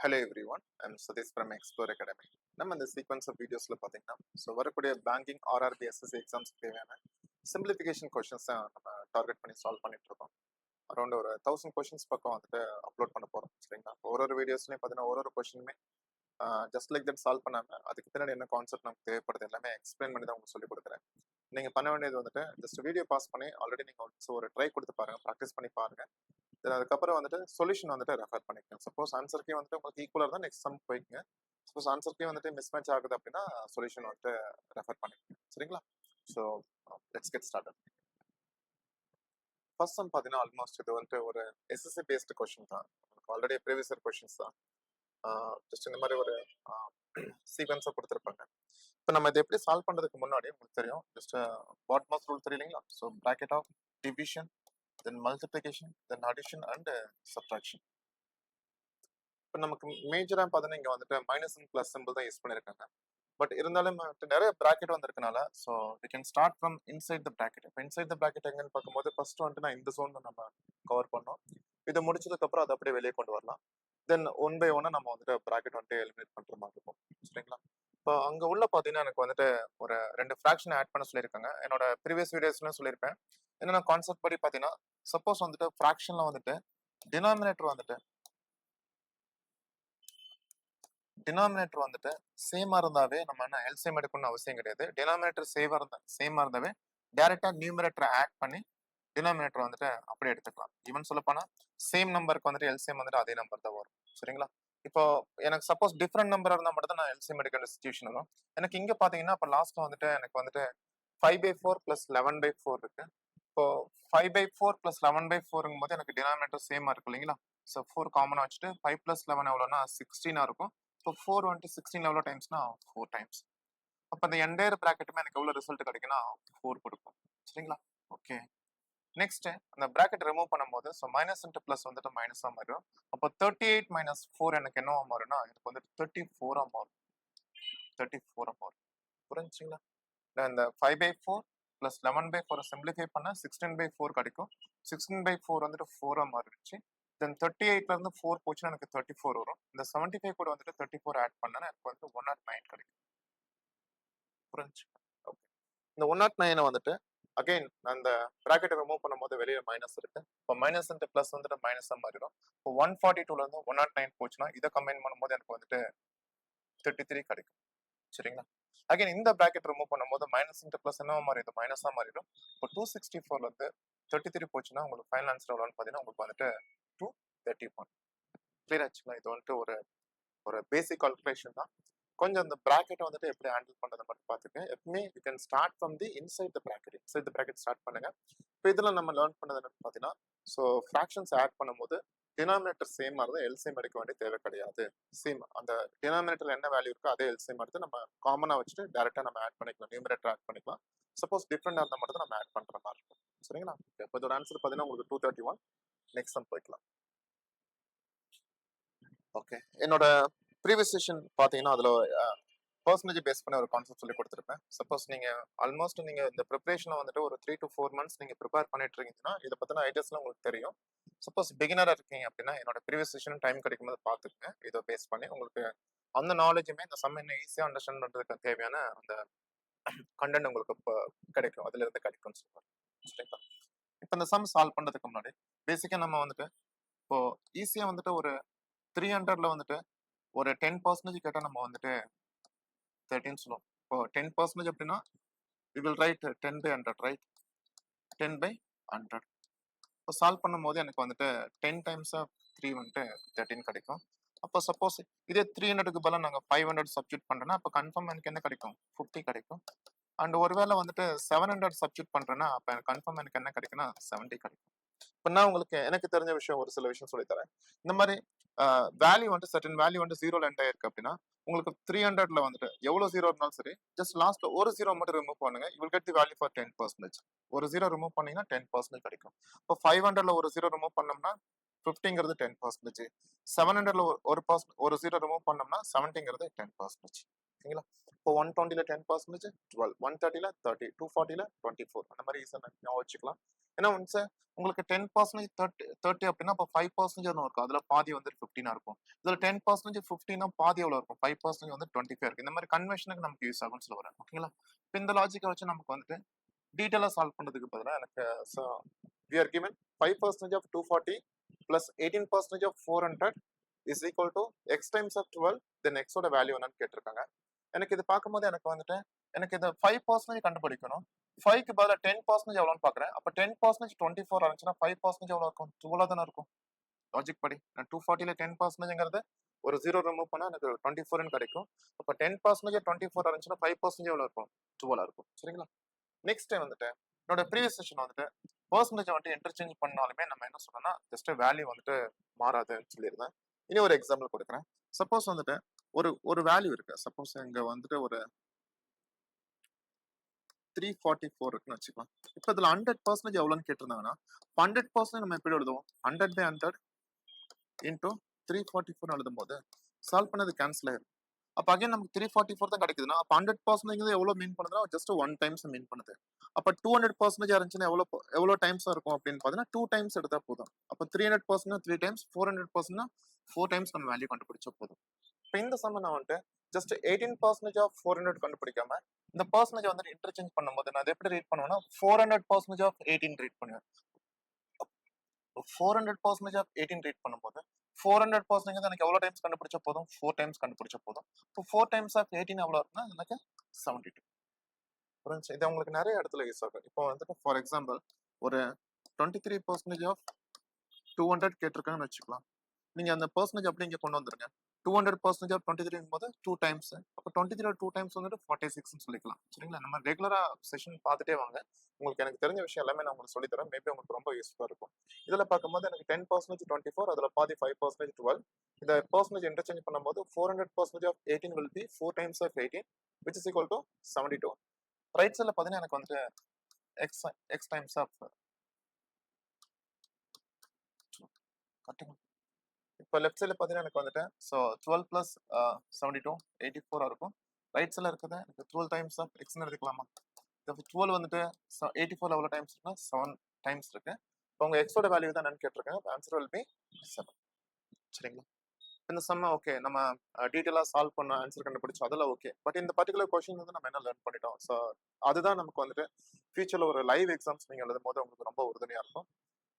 Hello everyone, I'm Satish from Explore Academy. நம்ம இந்த sequence of வீடியோஸ்ல பார்த்தீங்கன்னா வரக்கூடிய பேங்கிங் ஆர்ஆர்பி எஸ்எஸ்சி எக்ஸாம்ஸ்க்கு தேவையான சிம்பிளிஃபிகேஷன் கொஷின்ஸ் தான் நம்ம டார்கெட் பண்ணி சால்வ் பண்ணிட்டு இருக்கோம். அரௌண்ட் ஒரு 1000 கொஷின்ஸ் பக்கம் வந்துட்டு அப்லோட் பண்ண போறோம். சரிங்களா? ஒரு வீடியோஸ்லயும் பார்த்தீங்கன்னா ஒரு கொஷினுமே ஜஸ்ட் லைக் தட் சால்வ் பண்ணாம அதுக்கு பின்னாடி என்ன கான்செப்ட் நமக்கு தேவைப்படுது எல்லாமே எக்ஸ்பிளைன் பண்ணி தான் உங்களுக்கு சொல்லி கொடுக்குறேன். நீங்க பண்ண வேண்டியது வந்துட்டு ஜஸ்ட் வீடியோ பாஸ் பண்ணி ஆல்ரெடி நீங்க ஒரு ட்ரை கொடுத்து பாருங்க, ப்ராக்டிஸ் பண்ணி பாருங்க. அதுக்கப்புறம் வந்துட்டு சொல்யூஷன் வந்துட்டு ரெஃபர் பண்ணிக்கோங்க. சப்போஸ் ஆன்சர்க்கே வந்துட்டு உங்களுக்கு ஈக்குவலாக தான் நெக்ஸ்ட் சம் போய்க்குங்க. சப்போஸ் ஆன்சர்க்கே வந்துட்டு மிஸ் மேட்ச் ஆகுது அப்படின்னா சொல்யூஷன் வந்துட்டு ரெஃபர் பண்ணிக்கோங்க. சரிங்களா? So let's get started. First sum பார்த்தீங்கன்னா ஆல்மோஸ்ட் இது வந்துட்டு ஒரு எஸ்எஸ்சி பேஸ்டு கொஸ்டின் தான். ஆல்ரெடி ப்ரீவியஸ் இயர் கொஸ்டின்ஸ் தான். ஜஸ்ட் இந்த மாதிரி ஒரு சீக்வன்ஸாக கொடுத்துருப்பாங்க. இப்போ நம்ம இதை எப்படி சால்வ் பண்ணுறதுக்கு முன்னாடி உங்களுக்கு தெரியும், ஜஸ்ட் பாட்மாஸ் ரூல் தெரியலைங்களா? So bracket of division, then multiplication, then addition and subtraction. இப்போ நமக்கு மேஜரா பார்த்தீங்கன்னா இங்க வந்துட்டு மைனஸ் அண்ட் பிளஸ் சிம்பிள் தான் யூஸ் பண்ணிருக்காங்க. பட் இருந்தாலும் நிறைய பிராக்கெட் வந்திருக்கனால so we can start from inside the bracket. இப்போ இன்சைட் த பிராக்கெட் எங்கன்னு பார்க்கும்போது ஃபர்ஸ்ட் வந்துட்டு நான் இந்த ஜோன் நம்ம கவர் பண்ணோம். இதை முடிச்சதுக்கு அப்புறம் அதை அப்படியே வெளியே கொண்டு வரலாம். தென் ஒன் பை ஒன்னா நம்ம வந்துட்டு பிராக்கெட் வந்துட்டு எலிமினேட் பண்ற மாதிரி இருக்கும். சரிங்களா? இப்போ அங்க உள்ள பாத்தீங்கன்னா எனக்கு வந்துட்டு ஒரு 2 ஃபிராக்ஷன் ஆட் பண்ண சொல்லியிருக்காங்க. என்னோட ப்ரீவியஸ் வீடியோஸ்ல சொல்லியிருப்பேன். என்னென்ன கான்செப்ட் படி பாத்தீங்கன்னா சப்போஸ் வந்துட்டு ஃபிராக்ஷன்ல வந்துட்டு டினாமினேட்டர் வந்துட்டு சேமா இருந்தாவே நம்ம என்ன எல்சிஎம் எடுக்கணும்னு அவசியம் கிடையாது. டினாமினேட்டர் சேமா இருந்தாவே டைரக்டா நியூமரேட்டர் ஆட் பண்ணி டினாமினேட்டர் வந்துட்டு அப்படியே எடுத்துக்கலாம். ஈவன் சொல்ல போனா சேம் நம்பருக்கு வந்துட்டு எல்சிஎம் வந்துட்டு அதே நம்பர் தான் வரும். சரிங்களா? இப்போ எனக்கு சப்போஸ் டிஃப்ரெண்ட் நம்பர் இருந்தால் மட்டும் தான் நான் எல்சிஎம் எடுக்க வேண்டிய சிச்சுவேஷன் வரும். எனக்கு இங்க பாத்தீங்கன்னா இப்போ லாஸ்ட்ல வந்துட்டு எனக்கு வந்துட்டு 5/4 + 11/4 இருக்கு. இப்போ 5/4 + 11/4ங்கும் போது எனக்கு டினாமினேட்டர் சேமா இருக்கு இல்லைங்களா? ஸோ 4 காமனா வச்சுட்டு 5 + 11 எவ்வளோனா 16 இருக்கும். இப்போ 4 வந்துட்டு 16 எவ்வளோ டைம்ஸ்னா 4 டைம்ஸ். அப்போ அந்த என்டையர் பிராக்கெட்டுமே எனக்கு எவ்வளோ ரிசல்ட் கிடைக்குன்னா 4 கொடுக்கும். சரிங்களா? ஓகே. நெக்ஸ்ட் அந்த பிராக்கெட் ரிமூவ் பண்ணும்போது ஸோ மைனஸ் இன்ட்டு பிளஸ் வந்துட்டு மைனஸாக மாறிடும். அப்போ 38 - 4 எனக்கு என்னவா மாறும்னா எனக்கு வந்துட்டு 34 மாறும். 34 மாறும். புரிஞ்சுங்களா? இந்த 5/4 + 11/4 சிம்பிளிஃபை பண்ண 16/4 கிடைக்கும். 16/4 வந்துட்டு 4 மாறிடுச்சு. தென் 38ல இருந்து 4 போச்சுன்னா எனக்கு 34 வரும். இந்த 75 கூட வந்துட்டு 34 ஆட் பண்ணா எனக்கு வந்து 109 கிடைக்கும். புரிஞ்சு? ஓகே. இந்த 109 வந்துட்டு அகைன் அந்த பிராக்கெட்டை ரிமூவ் பண்ணும்போது வெளியே மைனஸ் இருக்கு. இப்போ மைனஸ் இன்ட்டு பிளஸ் வந்துட்டு மைனஸாக மாறிடும். இப்போ 142ல இருந்து 109 போச்சுன்னா இதை கம்பைன் பண்ணும்போது எனக்கு வந்துட்டு 33 கிடைக்கும். சரிங்களா? அகைன் இந்த பிராக்கெட் ரிமூவ் பண்ணும்போது மைனஸ் இன்ட்டு பிளஸ் என்ன மாறிடும்? மைனஸாக மாறிடும். இப்போ 264ல இருந்து 33 போச்சுன்னா உங்களுக்கு ஃபைனல் ஆன்சர் எவ்வளோன்னு பார்த்தீங்கன்னா உங்களுக்கு வந்துட்டு 231. கிளியர் ஆச்சுங்களா? இது வந்துட்டு ஒரு பேசிக் கால்குலேஷன் தான். கொஞ்சம் அந்த பிராக்கெட்டை வந்துட்டு எப்படி ஹேண்டில் பண்ணுறது மட்டும் பார்த்துக்கேன். எப்பவுமே you can start from the inside the bracket start பண்ணுங்க. இப்போ இதில் நம்ம லேர்ன் பண்ணது என்னன்னு பார்த்தீங்கன்னா ஸோ ஃப்ராக்ஷன்ஸ் ஆட் பண்ணும்போது டினாமினேட்டர் சேமாக இருந்தால் எல்சிஎம் எடுக்க வேண்டிய தேவை கிடையாது. சேம் அந்த டினாமினேட்டர் என்ன வேல்யூ இருக்கோ அதே எல்சிஎம் எடுத்து நம்ம காமனாக வச்சுட்டு டேரெக்டாக நம்ம ஆட் பண்ணிக்கலாம், நியூமரேட்டர் ஆட் பண்ணிக்கலாம். சப்போஸ் டிஃப்ரெண்டாக இருந்தால் மட்டும் தான் நம்ம ஆட் பண்ணுற மாதிரி இருக்கும். சரிங்களா? இப்போ இதோட ஆன்சர் பார்த்தீங்கன்னா உங்களுக்கு 231. நெக்ஸ்ட் சம் போய்க்கலாம். ஓகே. என்னோட ப்ரீவியஸ் செஷன் பார்த்தீங்கன்னா அதில் பர்சன்டேஜ் பேஸ் பண்ணி ஒரு கான்செப்ட் சொல்லி கொடுத்துருப்பேன். சப்போஸ் நீங்கள் ஆல்மோஸ்ட் நீங்கள் இந்த ப்ரிப்பரேஷனை வந்துட்டு ஒரு 3 to 4 months நீங்கள் ப்ரிப்பேர் பண்ணிட்டு இருக்கீங்கன்னா இதை பற்றின ஐடியாஸ்லாம் உங்களுக்கு தெரியும். சப்போஸ் பிகினராக இருக்கீங்க அப்படின்னா என்னோட ப்ரீவியஸ் செஷன் டைம் கிடைக்கும் போது பார்த்துக்குங்க. இதை பேஸ் பண்ணி உங்களுக்கு அந்த நாலேஜுமே இந்த சம் என்ன ஈஸியாக அண்டர்ஸ்டாண்ட் பண்ணுறதுக்கு தேவையான அந்த கண்டென்ட் உங்களுக்கு இப்போ கிடைக்கும், அதுல இருந்து கிடைக்கும்னு சொல்லுவாங்க. சரிங்களா? இப்போ இந்த சம் சால்வ் பண்ணுறதுக்கு முன்னாடி பேசிக்காக நம்ம வந்துட்டு இப்போ ஈஸியாக வந்துட்டு ஒரு 300ல வந்துட்டு ஒரு 10% கேட்டால் நம்ம வந்துட்டு 13 சொல்லுவோம். இப்போ 10% அப்படின்னா we will write 10/100, ரைட்? 10/100. இப்போ சால்வ் பண்ணும்போது எனக்கு வந்துட்டு 10 times of 3 வந்துட்டு 13 கிடைக்கும். அப்போ சப்போஸ் இதே 300க்கு பதிலாக நாங்கள் 500 சப்ஸ்டியூட் பண்ணுறோன்னா அப்போ கன்ஃபார்ம் எனக்கு என்ன கிடைக்கும்? 50 கிடைக்கும். அண்ட் ஒருவேளை வந்துட்டு 700 சப்ஸ்டியூட் பண்ணுறேன்னா அப்போ எனக்கு கன்ஃபார்ம் எனக்கு என்ன கிடைக்குன்னா 70 கிடைக்கும். இப்போ நான் உங்களுக்கு எனக்கு தெரிஞ்ச விஷயம் ஒரு சில விஷயம் சொல்லித்தரேன். இந்த மாதிரி வேல்யூ வந்துட்டு சர்டன் வேல்யூ வந்துட்டு 0ல எண்ட் ஆயிருக்கு அப்படின்னா உங்களுக்கு 300ல வந்துட்டு எவ்வளோ 0 இருந்தாலும் சரி ஜஸ்ட் லாஸ்ட்ல ஒரு 0 மட்டும் ரிமூவ் பண்ணுங்க. You will get the value for 10%. ஒரு 0 ரிமூவ் பண்ணீங்கன்னா 10% கிடைக்கும். இப்போ 500ல ஒரு 0 ரிமூவ் பண்ணோம்னா 50ங்கிறது 10%. 700ல ஒரு 0 ரிமூவ் பண்ணோம்னா 70ங்கிறது 10%. ஓகேங்களா? இப்போ 120ல 10% 12, 130ல 30, 240ல 24 அந்த மாதிரி ஈஸியா ஞாபகம் வச்சுக்கலாம். ஏன்னா ஒன்ஸ் உங்களுக்கு 10% 30 அப்படின்னா அப்போ 5% இருக்கும். அதுல பாதி வந்து 15 இருக்கும். இதுல 10% 15 பாதி எவ்வளவு இருக்கும்? 5% வந்து 25 இருக்கு. இந்த மாதிரி கன்வென்ஷனுக்கு நமக்கு யூஸ் ஆகும்னு சொல்ல வரேன். ஓகேங்களா? இப்போ இந்த லாஜிக்கை வச்சு நமக்கு வந்துட்டு டீட்டெயிலா சால்வ் பண்றதுக்கு பதிலா எனக்கு we are given 5% of 240 plus 18% of 400 is equal to x times of 12 then x ஓட வேல்யூ என்னன்னு கேட்டிருக்காங்க. எனக்கு இது பார்க்கும்போது எனக்கு வந்துட்டு எனக்கு இதை 5% கண்டுபிடிக்கணும். 5க்கு பதிலா 10% எவ்வளோன்னு பார்க்குறேன். அப்போ 10% 24 இருந்துச்சுன்னா 5% எவ்வளோ இருக்கும்? 12 தானே இருக்கும். லாஜிக் படி நான் 240ல 10%ங்கிறது ஒரு 0 ரிமூவ் பண்ணா எனக்கு 24 கிடைக்கும். அப்போ 10% 24 இருந்துச்சுன்னா 5% எவ்வளோ இருக்கும்? 12 இருக்கும். சரிங்களா? நெக்ஸ்ட் வந்துட்டு என்னோட ப்ரீவியஸ் செஷன் வந்துட்டு பர்சன்டேஜ் வந்துட்டு இன்டர்சேஞ்ச் பண்ணாலுமே நம்ம என்ன சொன்னோம்னா ஜஸ்ட் வேல்யூ வந்துட்டு மாறாதுன்னு சொல்லியிருந்தேன். இனி ஒரு எக்ஸாம்பிள் கொடுக்குறேன். சப்போஸ் வந்துட்டு ஒரு வேல்யூ இருக்கு. சப்போஸ் இங்க வந்துட்டு ஒரு 344 இருக்குன்னு வச்சுக்கலாம். இப்போ இதுல 100% எவ்வளோன்னு கேட்டிருந்தாங்கன்னா 100% நம்ம எப்படி எழுதுவோம்? 100/100 இன்டூ 344 எழுதும் போது சால்வ் பண்ணது கேன்சல் ஆயிரும். அப்போ அகைன் நமக்கு 344 தான் கிடைக்குதுன்னா அப்போ 100% எவ்வளோ மீன் பண்ணுதுன்னா ஜஸ்ட் 1 டைம்ஸ் மீன் பண்ணுது. அப்போ 200% இருந்துச்சுன்னா எவ்வளோ டைம்ஸ் இருக்கும் அப்படின்னு பார்த்தீங்கன்னா 2 டைம்ஸ் எடுத்தா போதும். அப்போ 300% 3 டைம்ஸ் 400% 4 டைம்ஸ் நம்ம வேல்யூ கண்டுபிடிச்சா போதும். இப்போ இந்த சம்ம நான் வந்துட்டு ஜஸ்ட் 18% ஆஃப் 400 கண்டுபிடிக்காம இந்த பர்சன்டேஜ் வந்துட்டு இன்டர்சேஞ்ச் பண்ணும்போது நான் அதை எப்படி ரீட் பண்ணுவேன்னா 400% ஆஃப் 18 ரீட் பண்ணுவேன். 400% ஆஃப் 18 ரீட் பண்ணும்போது 400% எனக்கு எவ்வளவு டைம்ஸ் கண்டுபிடிச்சா போதும்? 4 டைம்ஸ் கண்டுபிடிச்சா போதும். இப்போ 4 டைம்ஸ் ஆஃப் 18 எவ்வளவு இருக்குன்னா எனக்கு 72. புரிஞ்சு? இது உங்களுக்கு நிறைய இடத்துல யூஸ் ஆகும். இப்போ வந்துட்டு ஃபார் எக்ஸாம்பிள் ஒரு 23% ஆஃப் 200 கேட்டிருக்காங்கன்னு வச்சுக்கலாம். நீங்க அந்த பர்சன்டேஜ் அப்படி இங்க கொண்டு வந்துருங்க. 200% ஆஃப் 23 போது 2 டைம்ஸ். அப்போ 23 2 டைம்ஸ் வந்துட்டு 46ன்னு சொல்லிக்கலாம். சரிங்களா? நம்ம ரெகுலரா செஷன் பார்த்துட்டே வாங்க. உங்களுக்கு எனக்கு தெரிஞ்ச விஷயம் எல்லாமே நான் உங்களுக்கு சொல்லி தரேன். மேபி உங்களுக்கு ரொம்ப யூஸ்ஃபுல்லா இருக்கும். இதுல பார்க்கும்போது எனக்கு 10% 24 அதுல பாதி 5% 12. இந்த பர்சன்டேஜ் இன்டர்சேஞ்ச் பண்ணும்போது 400% of 18 will be 4 times of 18 which is equal to 72. Right சைட்ல பாத்தீங்கன்னா எனக்கு வந்துட்டு x டைம்ஸ் ஆஃப் இப்போ லெஃப்ட் சைடில் பார்த்தீங்கன்னா எனக்கு வந்துட்டு ஸோ 12 + 72 84 இருக்கும். ரைட் சைடில் இருக்குது எனக்கு 12 டைம்ஸ் ஆஃப் எக்ஸ்னு எடுத்துக்கலாமா? இந்த 12 வந்துட்டு 84 எவ்வளோ டைம்ஸ் இருக்குன்னா 7 டைம்ஸ் இருக்கு. இப்போ உங்க எக்ஸோட வேல்யூ தான் என்னன்னு கேட்டிருக்கேன். Answer will be 7. சரிங்களா? இந்த சம்ம ஓகே நம்ம டீட்டெயிலாக சால்வ் பண்ண ஆன்சர் கண்டுபிடிச்சோம் அதெல்லாம் ஓகே. பட் இந்த பர்டிகுலர் கொஸ்டின் வந்து நம்ம என்ன லேர்ன் பண்ணிட்டோம்? ஸோ அதுதான் நமக்கு வந்துட்டு ஃபியூச்சர்ல ஒரு லைவ் எக்ஸாம்ஸ் நீங்க எழுதும் போது உங்களுக்கு ரொம்ப உறுதுணையா இருக்கும்.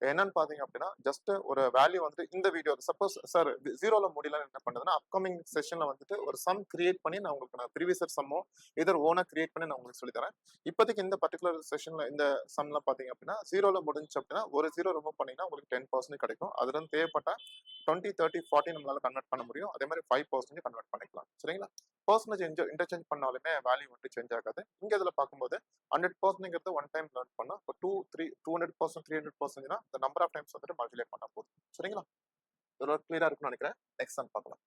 என்னன்னு பாத்தீங்க அப்படின்னா ஜஸ்ட் ஒரு வேல்யூ வந்துட்டு இந்த வீடியோ சப்போஸ் சார் 0ல முடியலன்னு என்ன பண்ணுதுன்னா அப்கமிங் செஷன்ல வந்துட்டு ஒரு சம் கிரியேட் பண்ணி நான் உங்களுக்கு நான் ப்ரீவியஸ் சம்மோ இதர் ஓனா கிரியேட் பண்ணி நான் உங்களுக்கு சொல்லி தரேன். இப்போதைக்கு இந்த பர்டிகுலர் செஷன்ல இந்த சம்ல பாத்தீங்க அப்படின்னா 0ல முடிஞ்சு அப்படின்னா ஒரு 0 ரிமூவ் பண்ணீங்கன்னா உங்களுக்கு 10% கிடைக்கும். அதுல இருந்து தேவைப்பட்ட 20 30 40 நம்மளால கன்வெர்ட் பண்ண முடியும். அதே மாதிரி 5% கன்வெர்ட் பண்ணிக்கலாம். சரிங்களா? பர்சன்டேஜ் இன்டர்சேஞ்ச் பண்ணாலுமே வேல்யூ வந்துட்டு சேஞ்ச் ஆகாது. இங்க இதுல பார்க்கும்போது 100%ங்கிறது ஒன் டைம் லேர்ன் பண்ணா இப்போ 200% 300%னா இந்த நம்பர் ஆஃப் டைம்ஸ் வந்துட்டு மல்டிப்ளை பண்ணா போதும். சரிங்களா? இதோட கிளியரா இருக்கும்னு நினைக்கிறேன். நெக்ஸ்ட் சம் பார்க்கலாம்.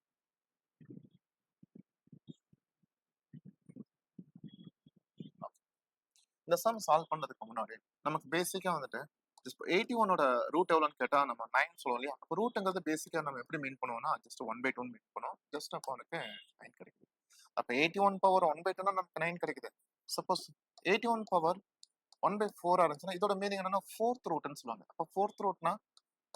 இந்த சம் சால்வ் பண்ணதுக்கு முன்னாடி நமக்கு பேசிக்கா வந்துட்டு 81ஓட ரூட் எவ்வளோன்னு கேட்டா நம்ம 9 சொல்லுவோம் இல்லையா? அப்போ ரூட்ங்கிறது பேசிக்கா நம்ம எப்படி மீன் பண்ணுவோம்னா ஜஸ்ட் 1/2 மீன் பண்ணுவோம். ஜஸ்ட் அப்போ எனக்கு 9 கிடைக்குது. அப்போ 81 பவர் 1/2 நமக்கு 9 கிடைக்குது. சப்போஸ் 81 பவர் 1/4 இருந்துச்சுன்னா இதோட மீனிங் என்னன்னா 4th ரூட்னு சொல்லுவாங்க. அப்போ 4th ரூட்னா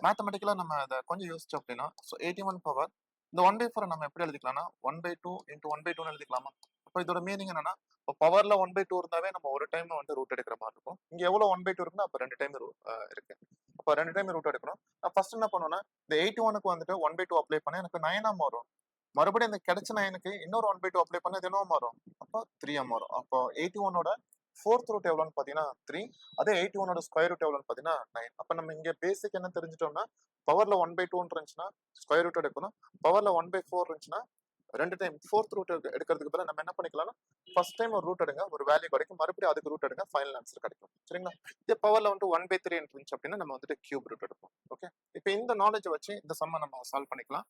மேத்தமெட்டிக்கலா நம்ம அதை கொஞ்சம் யோசிச்சோம் அப்படின்னா 81 பவர் இந்த 1/4 நம்ம எப்படி எழுதிக்கலாம்னா 1/2 இன்டூ 1/2 எழுதிக்கலாமா? அப்போ இதோட மீனிங் என்னன்னா இப்போ பவர்ல 1/2 இருந்தாவே நம்ம ஒரு டைம் வந்து ரூட் எடுக்கிற மாதிரி இருக்கும். இங்க எவ்வளவு 1/2 இருக்குன்னா அப்போ 2 டைம் இருக்கு. அப்போ 2 டைம் ரூட் எடுக்கணும். நான் ஃபர்ஸ்ட் என்ன பண்ணுவேன்னா இந்த 81க்கு வந்துட்டு 1/2 அப்ளை பண்ண எனக்கு 9 மாறும். மறுபடியும் இந்த கிடைச்ச 9க்கு இன்னொரு 1/2 அப்ளை பண்ண இது என்னவா மாறும்? அப்போ 3 மாறும். அப்போ 81ஓட 4th ரூட் எவ்வளோன்னு பார்த்தீங்கன்னா 3. அதே 81ஓட ஸ்கொயர் ரூட் எவ்வளோன்னு பார்த்தீங்கன்னா 9. அப்போ நம்ம இங்க பேசிக் என்ன தெரிஞ்சிட்டோம்னா பவர்ல 1/2 இருந்துச்சுன்னா ஸ்கொயர் ரூட் எடுக்கணும். பவர்ல 1/4 இருந்துச்சுன்னா 2 டைம் 4th ரூட் எடுக்கிறதுக்கு பதிலா நம்ம என்ன பண்ணிக்கலாம்னா ஃபர்ஸ்ட் டைம் ஒரு ரூட் எடுங்க, ஒரு வேல்யூ கிடைக்கும், மறுபடியும் அதுக்கு ரூட் எடுங்க, ஃபைனல் ஆன்சர் கிடைக்கும். சரிங்களா? இதே பவர்ல வந்து 1/3 இருந்துச்சு அப்படின்னா நம்ம வந்துட்டு கியூப் ரூட் எடுப்போம். ஓகே, இப்போ இந்த நாலேஜ் வச்சு இந்த சம்ம நம்ம சால்வ் பண்ணிக்கலாம்.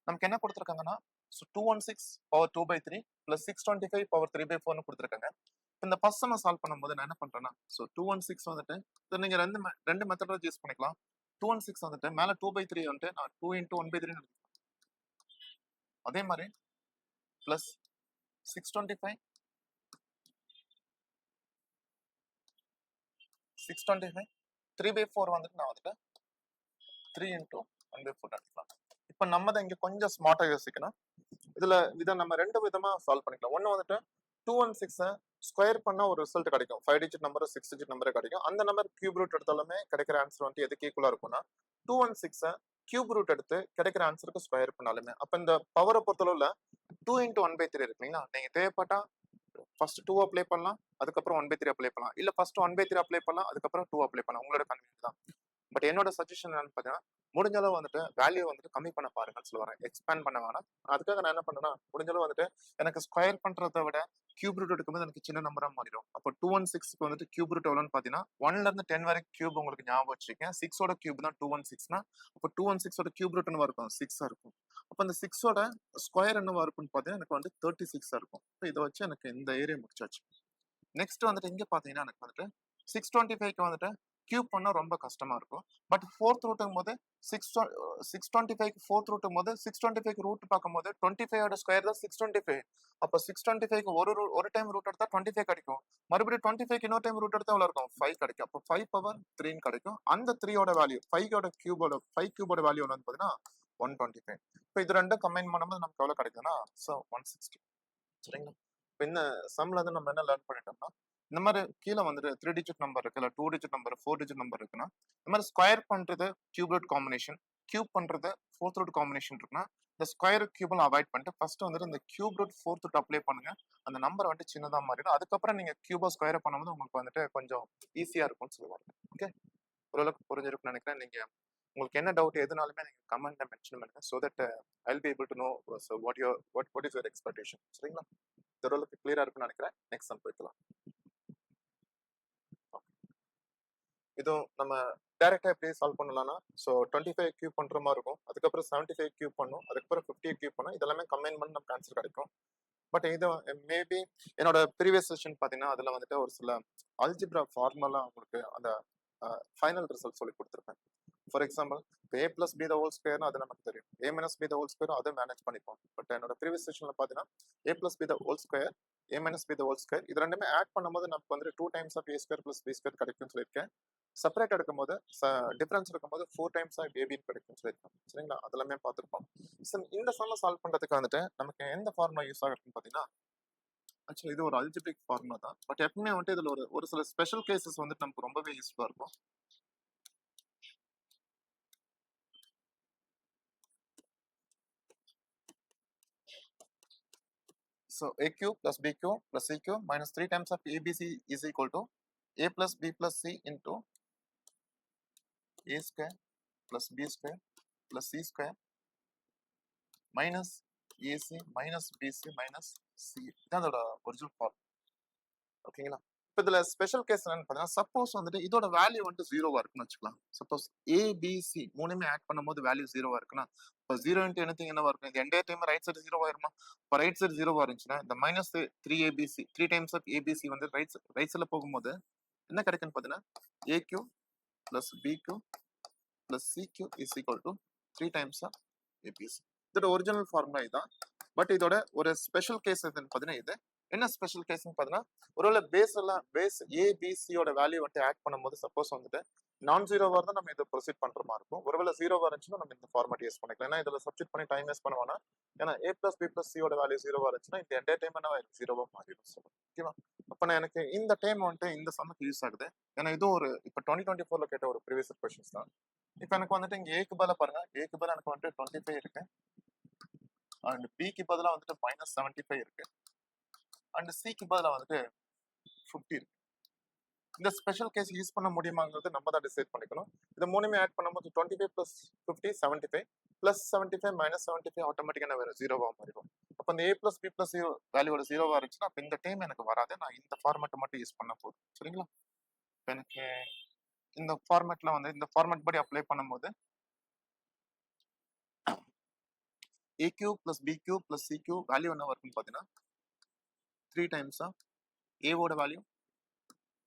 நமக்கு என்ன கொடுத்துருக்காங்கன்னா 216 பவர் 2/3 பிளஸ் 625 பவர் 3/4 கொடுத்துருக்காங்க. இந்த ஃபர்ஸ்ட் சம்ம சால்வ் பண்ணும்போது நான் என்ன பண்றேன்னா 216 வந்துட்டு நீங்க ரெண்டு மெத்தட் யூஸ் பண்ணிக்கலாம். 216 வந்துட்டு மேல 2/3 வந்துட்டு நான் 2 × 1/3 அதே மாதிரி பிளஸ் 625 625 3/4 வந்துட்டு நான் வந்துட்டு 3 into 1/4 எடுத்துக்கலாம். இப்போ நம்ம தான் இங்க கொஞ்சம் ஸ்மார்ட்டா யோசிக்கணும். இதை நம்ம ரெண்டு விதமா சால்வ் பண்ணிக்கலாம். ஒன்னு வந்துட்டு 216 ஸ்கொயர் பண்ணா ஒரு ரிசல்ட் கிடைக்கும். 5 டிஜிட் நம்பர் 6 டிஜிட் நம்பரே கிடைக்கும். அந்த நம்பர் கியூப் ரூட் எடுத்தாலுமே கிடைக்கிற ஆன்சர் வந்து எதுக்கு ஈக்குவலா இருக்கும்னா 216 கியூப் ரூட் எடுத்து கிடைக்கிற ஆன்சருக்கு ஸ்கொயர் பண்ணாலுமே அப்ப இந்த பவரை பொறுத்தளவுல 2 into 1/3 இருக்கு இல்லைங்களா? நீங்க தேவைப்பட்டா ஃபர்ஸ்ட் 2 அப்ளை பண்ணலாம், அதுக்கப்புறம் 1/3 அப்ளை பண்ணலாம். இல்ல ஃபர்ஸ்ட் 1/3 அப்ளை பண்ணலாம், அதுக்கப்புறம் 2 அப்ளை பண்ணலாம். உங்களோட கன்வீனியன்ட் தான். பட் என்னோட சஜஷன் என்னன்னு பார்த்தீங்கன்னா முடிஞ்ச அளவு வந்துட்டு வேல்யூ வந்துட்டு கம்மி பண்ண பாருங்கன்னு சொல்லுவாங்க. எக்ஸ்பேண்ட் பண்ண வேணாம். அதுக்காக நான் என்ன பண்ணேன்னா முடிஞ்ச அளவு வந்துட்டு எனக்கு ஸ்கொயர் பண்றதை விட கியூப் ரூட் எடுக்கும்போது எனக்கு சின்ன நம்பரா மாறிடும். அப்போ 216க்கு வந்துட்டு கியூப் ரூட் எவ்வளோன்னு பார்த்தீங்கன்னா 1ல இருந்து 10 வரைக்கும் கியூப் உங்களுக்கு ஞாபகம் வச்சிருக்கேன். 6ஓட கியூப் தான் 216னா அப்போ 216ஓட கியூப் ரூட் என்னவா இருக்கும்? 6 இருக்கும். அப்போ அந்த 6ஓட ஸ்கொயர் என்னவா இருக்கும்னு பார்த்தீங்கன்னா எனக்கு வந்து 36 இருக்கும். இதை வச்சு எனக்கு இந்த ஏரியா முடிச்சாச்சு. நெக்ஸ்ட் வந்துட்டு இங்க பாத்தீங்கன்னா எனக்கு வந்துட்டு 625க்கு வந்துட்டு கியூப் பண்ணா ரொம்ப கஷ்டமா இருக்கும். பட் ஃபோர்த் ரூட்டும் போது 625க்கு ஃபோர்த் ரூட்டும் போது 625க்கு ரூட் பார்க்கும்போது 25ஓட ஸ்கொயர் தான் 625. அப்போ 625க்கு ஒரு டைம் ரூட் எடுத்தா 25 கிடைக்கும். மறுபடியும் 25க்கு இன்னொரு டைம் ரூட் எடுத்தா எவ்வளவு இருக்கும்? 5 கிடைக்கும். அப்போ 5/3 கிடைக்கும். அந்த 3ஓட வேல்யூ 5ஓட கியூபோட வேல்யூ வந்து பாத்தீங்கன்னா 125. இப்போ இது ரெண்டும் கம்பைன் பண்ணும்போது நமக்கு எவ்வளவு கிடைக்குதுன்னா 160. சரிங்களா? இப்போ இந்த சம்ல வந்து நம்ம என்ன லேர்ன் பண்ணிட்டோம்னா இந்த மாதிரி கீழே வந்துட்டு 3 டிஜிட் நம்பர் இருக்கு இல்ல 2 டிஜிட் நம்பர் 4 டிஜிட் நம்பர் இருக்குன்னா இந்த மாதிரி ஸ்கொயர் பண்றது கியூப் ரூட் காம்பினேஷன், கியூப் பண்றது ஃபோர்த் ரூட் காம்பினேஷன் இருக்குன்னா இந்த ஸ்கொயர் கியூப்ல அவாய்ட் பண்ணிட்டு ஃபர்ஸ்ட் வந்துட்டு இந்த cube root fourth root apply பண்ணுங்க. அந்த நம்பர் வந்துட்டு சின்னதா மாறிடும். அதுக்கப்புறம் நீங்க கியூபா ஸ்கொயர் பண்ணும்போது உங்களுக்கு வந்துட்டு கொஞ்சம் ஈஸியா இருக்கும்னு சொல்லுவாங்க. ஓகே, ஓரளவுக்கு புரிஞ்சிருக்கும்னு நினைக்கிறேன். நீங்க உங்களுக்கு என்ன டவுட் எதுனாலுமே நீங்க கமெண்ட்ல மென்ஷன் பண்ணுங்க. So that I will be able to know what is your expectation. சரிங்களா? ஓரளவுக்கு கிளியரா இருக்கும்னு நினைக்கிறேன். நெக்ஸ்ட் சம் போய்க்கலாம். இதுவும் நம்ம டைரக்டா எப்படி சால்வ் பண்ணலாம்னா ஸோ 25 கியூப் பண்ற மாதிரி இருக்கும். அதுக்கப்புறம் 75 கியூப் பண்ணும். அதுக்கப்புறம் 50 கியூப் பண்ணும். இதெல்லாமே கம்பைன் பண்ணி நமக்கு ஆன்சர் கிடைக்கும். பட் இது மேபி என்னோட ப்ரீவியஸ் செஷன் பார்த்தீங்கன்னா அதில் வந்துட்டு ஒரு சில அல்ஜிப்ரா ஃபார்முலா உங்களுக்கு அந்த ஃபைனல் ரிசல்ட் சொல்லி கொடுத்துருப்பேன். For example A plus B the whole ஸ்கொயர்னு அது நமக்கு தெரியும். A minus B the whole square அதை மேனேஜ் பண்ணிப்போம். பட் என்னோட ப்ரீவியஸ் செஷன்ல பார்த்தீங்கன்னா A plus B the whole square, A minus B the whole square இது ரெண்டுமே ஆட் பண்ணும்போது நமக்கு வந்து 2 times of A square plus B square கிடைக்கும்னு சொல்லியிருக்கேன். செப்பரேட் எடுக்கும்போது டிஃபரன்ஸ் இருக்கும்போது 4 டைம்ஸ் ஆஃப் ஏபின்னு கிடைக்கும்னு சொல்லியிருக்கேன். சரிங்களா? அதெல்லாமே பார்த்துருப்போம். இந்த சம்மை சால்வ் பண்றதுக்கு வந்துட்டு நமக்கு எந்த ஃபார்முலா யூஸ் ஆகுதுன்னு பார்த்தீங்கன்னா ஆக்சுவலி இது ஒரு அல்ஜிபிரிக் ஃபார்முலா தான். பட் எப்பவுமே வந்துட்டு இதுல ஒரு சில ஸ்பெஷல் கேசஸ் வந்துட்டு நமக்கு ரொம்பவே யூஸ்ஃபுல்லா இருக்கும். So a cube plus b cube plus c cube minus 3 times of abc is equal to a plus b plus c into a square plus b square plus c square minus ac minus bc minus c. இதான் அதோட original form. ஓகேங்களா? இப்போ இதுல special case என்னன்னு பார்த்தீங்கன்னா suppose வந்துட்டு இதோட value வந்துட்டு ஜீரோவா இருக்குன்னு வச்சுக்கலாம். சப்போஸ் ஏ பி சி மூணுமே ஆட் பண்ணும்போது வேல்யூ ஜீரோவா இருக்குன்னா இப்போ 0 into anything என்னவா இருக்கும்? இந்த என்டையர் டைம் ரைட் சைடு ஜீரோவா இருக்குமா? இப்போ ரைட் சைடு ஜீரோவா இருந்துச்சுன்னா இந்த minus 3 three times of ABC வந்து ரைட் சைடில் போகும்போது என்ன கிடைக்குன்னு பார்த்தீங்கன்னா A cube plus B cube plus C cube is equal to 3 times of ABC. இதோட ஒரிஜினல் ஃபார்முலா இதுதான். பட் இதோட ஒரு ஸ்பெஷல் கேஸ் எதுன்னு பார்த்தீங்கன்னா இது என்ன ஸ்பெஷல் கேஸ்ன்னு பார்த்தீங்கன்னா ஒருவேளை பேஸ் ஏபிசியோட வேல்யூ வந்துட்டு ஆட் பண்ணும்போது சப்போஸ் வந்துட்டு நான் ஜீரோவா இருந்தா நம்ம இதை ப்ரொசீட் பண்ற மாதிரி இருக்கும். ஒருவேளை ஜீரோவா இருந்துச்சுன்னா நம்ம இந்த ஃபார்மேட் யூஸ் பண்ணிக்கலாம். ஏன்னா இதுல சப்ஸ்டிட் பண்ணி டைம் வேஸ்ட் பண்ணுவோம்னா ஏன்னா ஏ பிளஸ் பி பிளஸ் சியோட வேல்யூ ஜீரோவா இருந்துச்சுன்னா இந்த என்டையர் டைம் என்ன ஜீரோவா மாறிடும். ஓகேவா? அப்ப நான் எனக்கு இந்த டைம் வந்துட்டு இந்த சம்முக்கு யூஸ் ஆகுது. ஏன்னா இதுவும் ஒரு இப்போ 2024 கேட்ட ஒரு ப்ரீவியஸ் கொஸ்டின்ஸ் தான். இப்போ எனக்கு வந்துட்டு இங்க ஏக்கு பதிலா பாருங்க, ஏக்கு பதிலா எனக்கு வந்துட்டு 25 இருக்கு அண்ட் பிக்கு பதிலா வந்துட்டு -75 இருக்கு அண்ட் சிக்கு பதிலா வந்துட்டு 50 இருக்கு. இந்த ஸ்பெஷல் கேஸ் யூஸ் பண்ண முடியுமாங்கிறது நம்ம தான் டிசைட் பண்ணிக்கணும். இது மூணுமே ஆட் பண்ணும்போது 25 plus 50 75 plus 75 minus 75 ஆட்டோமேட்டிக்கா வேற ஜீரோவா மாறிடும். அப்போ இந்த ஏ பிளஸ் பி பிளஸ் வேல்யூவோட ஜீரோவா இருந்துச்சுன்னா அப்போ இந்த டைம் எனக்கு வராது. நான் இந்த ஃபார்மேட்டை மட்டும் யூஸ் பண்ண போதும். சரிங்களா? இப்போ எனக்கு இந்த ஃபார்மேட்ல வந்து இந்த ஃபார்மேட் படி அப்ளை பண்ணும்போது A cube plus B cube plus C cube value என்ன வரும்னு பார்த்தீங்கன்னா 3 டைம்ஸ் ஆஃப் ஏவோட வேல்யூ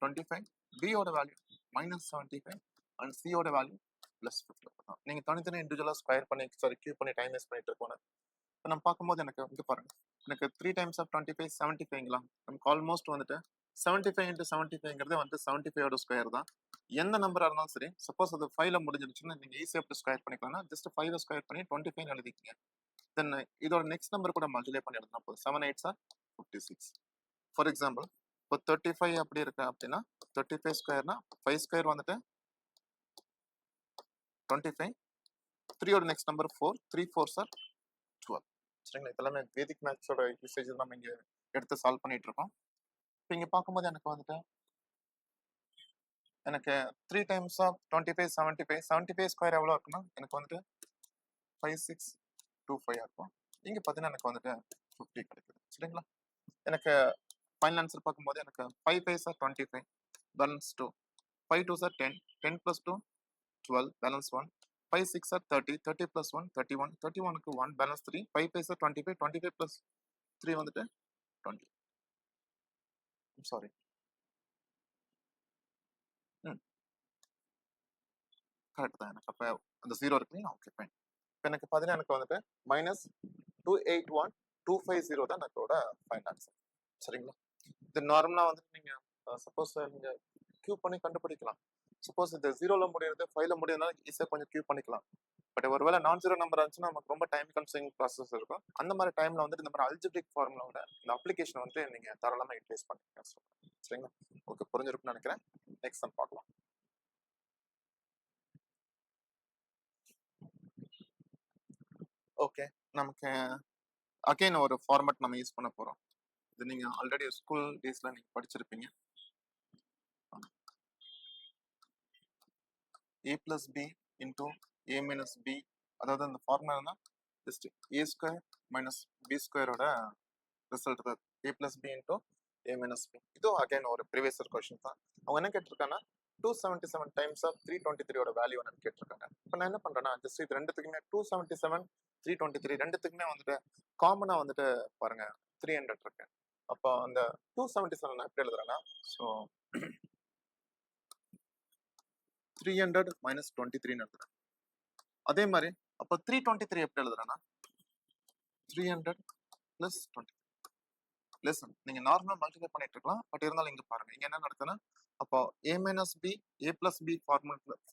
25, பியோட வேல்யூ -75 அண்ட் சியோட வேல்யூ +50. நீங்க தனித்தனி இண்டிவிஜுவலா ஸ்கொயர் பண்ணி கியூப் பண்ணி டைம் வேஸ்ட் பண்ணிட்டு இருக்கோம். இப்போ நம்ம பார்க்கும்போது எனக்கு இங்க பாருங்க எனக்கு 3 டைம்ஸ் ஆஃப் 25 75ங்களா? நமக்கு ஆல்மோஸ்ட் வந்துட்டு 75 இன்டு 75ங்கிறது வந்துட்டு 75 ஓட ஸ்கொயர் தான். எந்த நம்பரா இருந்தாலும் சரி, சப்போஸ் அது 5ல முடிஞ்சிருச்சுன்னா நீங்க ஈஸியா எப்படி ஸ்கொயர் பண்ணிக்கலாம்னா, ஜஸ்ட் 5 ஸ்கொயர் பண்ணி 25 எழுதிக்கங்க. தென் இதோட நெக்ஸ்ட் நம்பர் கூட மல்டிப்ளை பண்ணி எழுதினா போதும். 7 8s ஆர் 56. ஃபார் எக்ஸாம்பிள், இப்போ 35 அப்படி இருக்கு அப்படின்னா 35 ஸ்கொயர்னா 5 ஸ்கொயர் வந்துட்டு 25. 3 ஓட நெக்ஸ்ட் நம்பர் 4. 3 4s R 12. சரிங்களா? இதெல்லாமே வேதிக் மேத்ஸோட யூசேஜ் நம்ம இங்க எடுத்து சால்வ் பண்ணிட்டு இருக்கோம். இப்போ இங்க பார்க்கும்போது எனக்கு வந்துட்டு எனக்கு 3 டைம்ஸ் ஆஃப் 25 75. 75 ஸ்கொயர் எவ்வளோ இருக்குன்னா எனக்கு வந்துட்டு 5625 இருக்கும். இங்க பார்த்தீங்கன்னா எனக்கு வந்துட்டு 50 கிடைக்குது. சரிங்களா? எனக்கு ஃபைனல் ஆன்சர் பார்க்கும்போது எனக்கு 5 5s are 25, balance 2. 5 2s are 10, 10 plus 2 12, balance 1. 5 6 are 30, 30 plus 1 31, 31க்கு 1, பேலன்ஸ் 3. 5 5s ஆர் 25, 25 plus 3 வந்துட்டு 20. சாரி. கரெக்ட் தான். எனக்கு அப்போ அந்த 0 இருக்கு. Okay fine. இப்போ எனக்கு பார்த்தீங்கன்னா எனக்கு வந்துட்டு -281,250 தான் எனக்கோட ஃபைனல் ஆன்சர். சரிங்களா? இது நார்மலா வந்துட்டு நீங்க சப்போஸ் நீங்க கியூ பண்ணி கண்டுபிடிக்கலாம். சப்போஸ் இந்த 0ல முடியறது 5ல முடியறதுனால ஈஸியா கொஞ்சம் கியூ பண்ணிக்கலாம். பட் ஒருவேளை நான் ஜீரோ நம்பர் இருந்துச்சுன்னா நமக்கு ரொம்ப டைம் கன்சியூமிங் ப்ராசஸ் இருக்கும். அந்த மாதிரி டைம்ல வந்துட்டு இந்த மாதிரி அல்ஜிப்ரிக் ஃபார்முலாவோட இந்த அப்ளிகேஷன் வந்து நீங்க தாராளமா யூட்டிலைஸ் பண்ணிக்கலாம். சரிங்களா? ஓகே, புரிஞ்சிருக்கும்னு நினைக்கிறேன். நெக்ஸ்ட் டைம் பார்க்கலாம். ஓகே, நமக்கு அகைன் ஒரு ஃபார்மேட் நம்ம யூஸ் பண்ண போறோம். இது நீங்க ஆல்ரெடி ஸ்கூல் டேஸ்ல நீங்க படிச்சிருப்பீங்க. a plus b into a minus b, அதாவது அந்த formula just a square minus b ஸ்கொயரோட ரிசல்ட் தான் a plus b into a minus b. இதுவும் அகைன் ஒரு ப்ரீவியஸ் இயர் கொஸ்டின் தான். அவங்க என்ன கேட்டிருக்காங்கன்னா 277 டைம்ஸ் ஆஃப் 323 ஓட வேல்யூ என்னன்னு கேட்டிருக்காங்க. இப்போ நான் என்ன பண்றேன்னா ஜஸ்ட் இது ரெண்டுத்துக்குமே 277 323 ரெண்டுத்துக்குமே வந்துட்டு காமனா வந்துட்டு பாருங்க 300 இருக்கு. அப்போ அந்த 277 நான் எப்படி எழுதுறேன்னா, ஸோ 300 minus 23 எழுதுறேன். அதே மாதிரி அப்போ 323 எப்படி எழுதுறேன்னா 300 plus 20. லெசன் நீங்க நார்மல் மல்டிப்ளை பண்ணிட்டு இருக்கலாம். பட் இருந்தாலும் இங்க பாருங்க இங்க என்ன நடக்குதுன்னா, அப்போ a minus b a plus b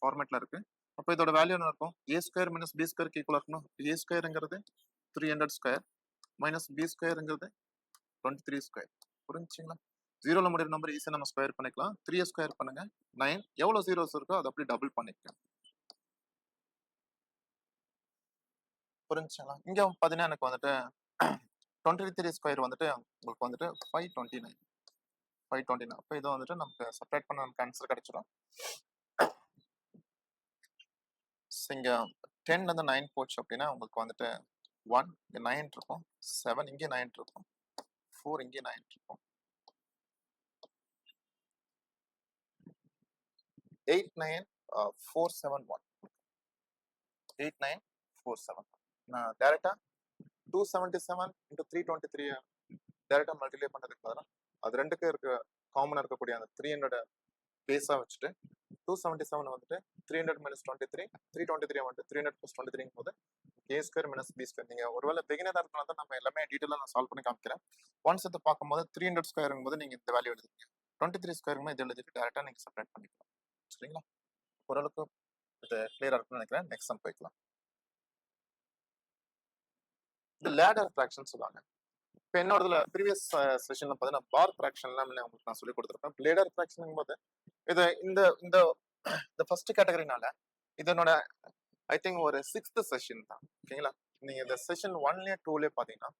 ஃபார்மேட்ல இருக்கு. அப்போ இதோட வேல்யூ என்ன இருக்கும்? a ஸ்கொயர் மைனஸ் b ஸ்கொயருக்கு ஈக்குவலா இருக்கணும். a ஸ்கொயருங்கிறது 300 square minus b ஸ்கொயருங்கிறது 23 square. புரிஞ்சுங்களா? 0ல முடிகிற நம்பர் ஈஸியாக நம்ம ஸ்கொயர் பண்ணிக்கலாம். 3 ஸ்கொயர் பண்ணுங்க 9. எவ்வளோ ஜீரோஸ் இருக்கோ அதை அப்படி டபுள் பண்ணிக்கலாம். புரிஞ்சுங்களா? இங்க பார்த்தீங்கன்னா எனக்கு வந்துட்டு 23 ஸ்கொயர் வந்துட்டு உங்களுக்கு வந்துட்டு 529. அப்போ இதை வந்துட்டு நமக்கு செப்பரேட் பண்ண நமக்கு ஆன்சர் கிடைச்சிடும். இங்க 10ல இருந்து 9 போச்சு அப்படின்னா உங்களுக்கு வந்துட்டு 1 இங்க 9 இருக்கும், 7 இங்கே 9 இருக்கும், 4 இங்கே 9 இருக்கும், 89471. 89471. நான் டைரக்டா 277 into 323 டைரக்டா மல்டிப்ளை பண்ணதுக்கு பதிலாக அது ரெண்டுக்கு இருக்க காமனா இருக்கக்கூடிய அந்த 300 பேஸா வச்சுட்டு 277 வந்துட்டு 300 minus 23, 323 வந்துட்டு 300 plus 23 போது a square minus b square. நீங்க ஒருவேளை பிகினரா இருக்கனால தான் நம்ம எல்லாமே டீட்டெயிலாக நான் சால்வ் பண்ணி காமிக்கிறேன். ஒன்ஸ் இதை பார்க்கும்போது 300 ஸ்கொயருங்கும் போது நீங்க இந்த வேல்யூ எழுதிருக்கீங்க. 23 ஸ்கொயருங்க இது எழுதிட்டு டேரக்டா நீங்க செப்பரேட் பண்ணிக்கலாம். சரிங்களா? ஓரளவுக்கு இது கிளியரா இருக்கும்னு நினைக்கிறேன். நெக்ஸ்ட் சம் போய்க்கலாம். இது லேடர் ஃபிராக்ஷன் சொல்லுவாங்க. இப்போ என்னோட ப்ரீவியஸ் செஷன்ல பார்த்தீங்கன்னா பார் ஃபிராக்ஷன்லாம் உங்களுக்கு நான் சொல்லி கொடுத்துருப்பேன். லேடர் ஃபிராக்ஷன் போது இது இந்த இந்த ஃபர்ஸ்ட் கேட்டகரினால இதனோட ஐ திங்க் ஒரு 6th செஷன் தான். ஓகேங்களா? நீங்க இந்த செஷன் 1லயே 2லயே பாத்தீங்கன்னா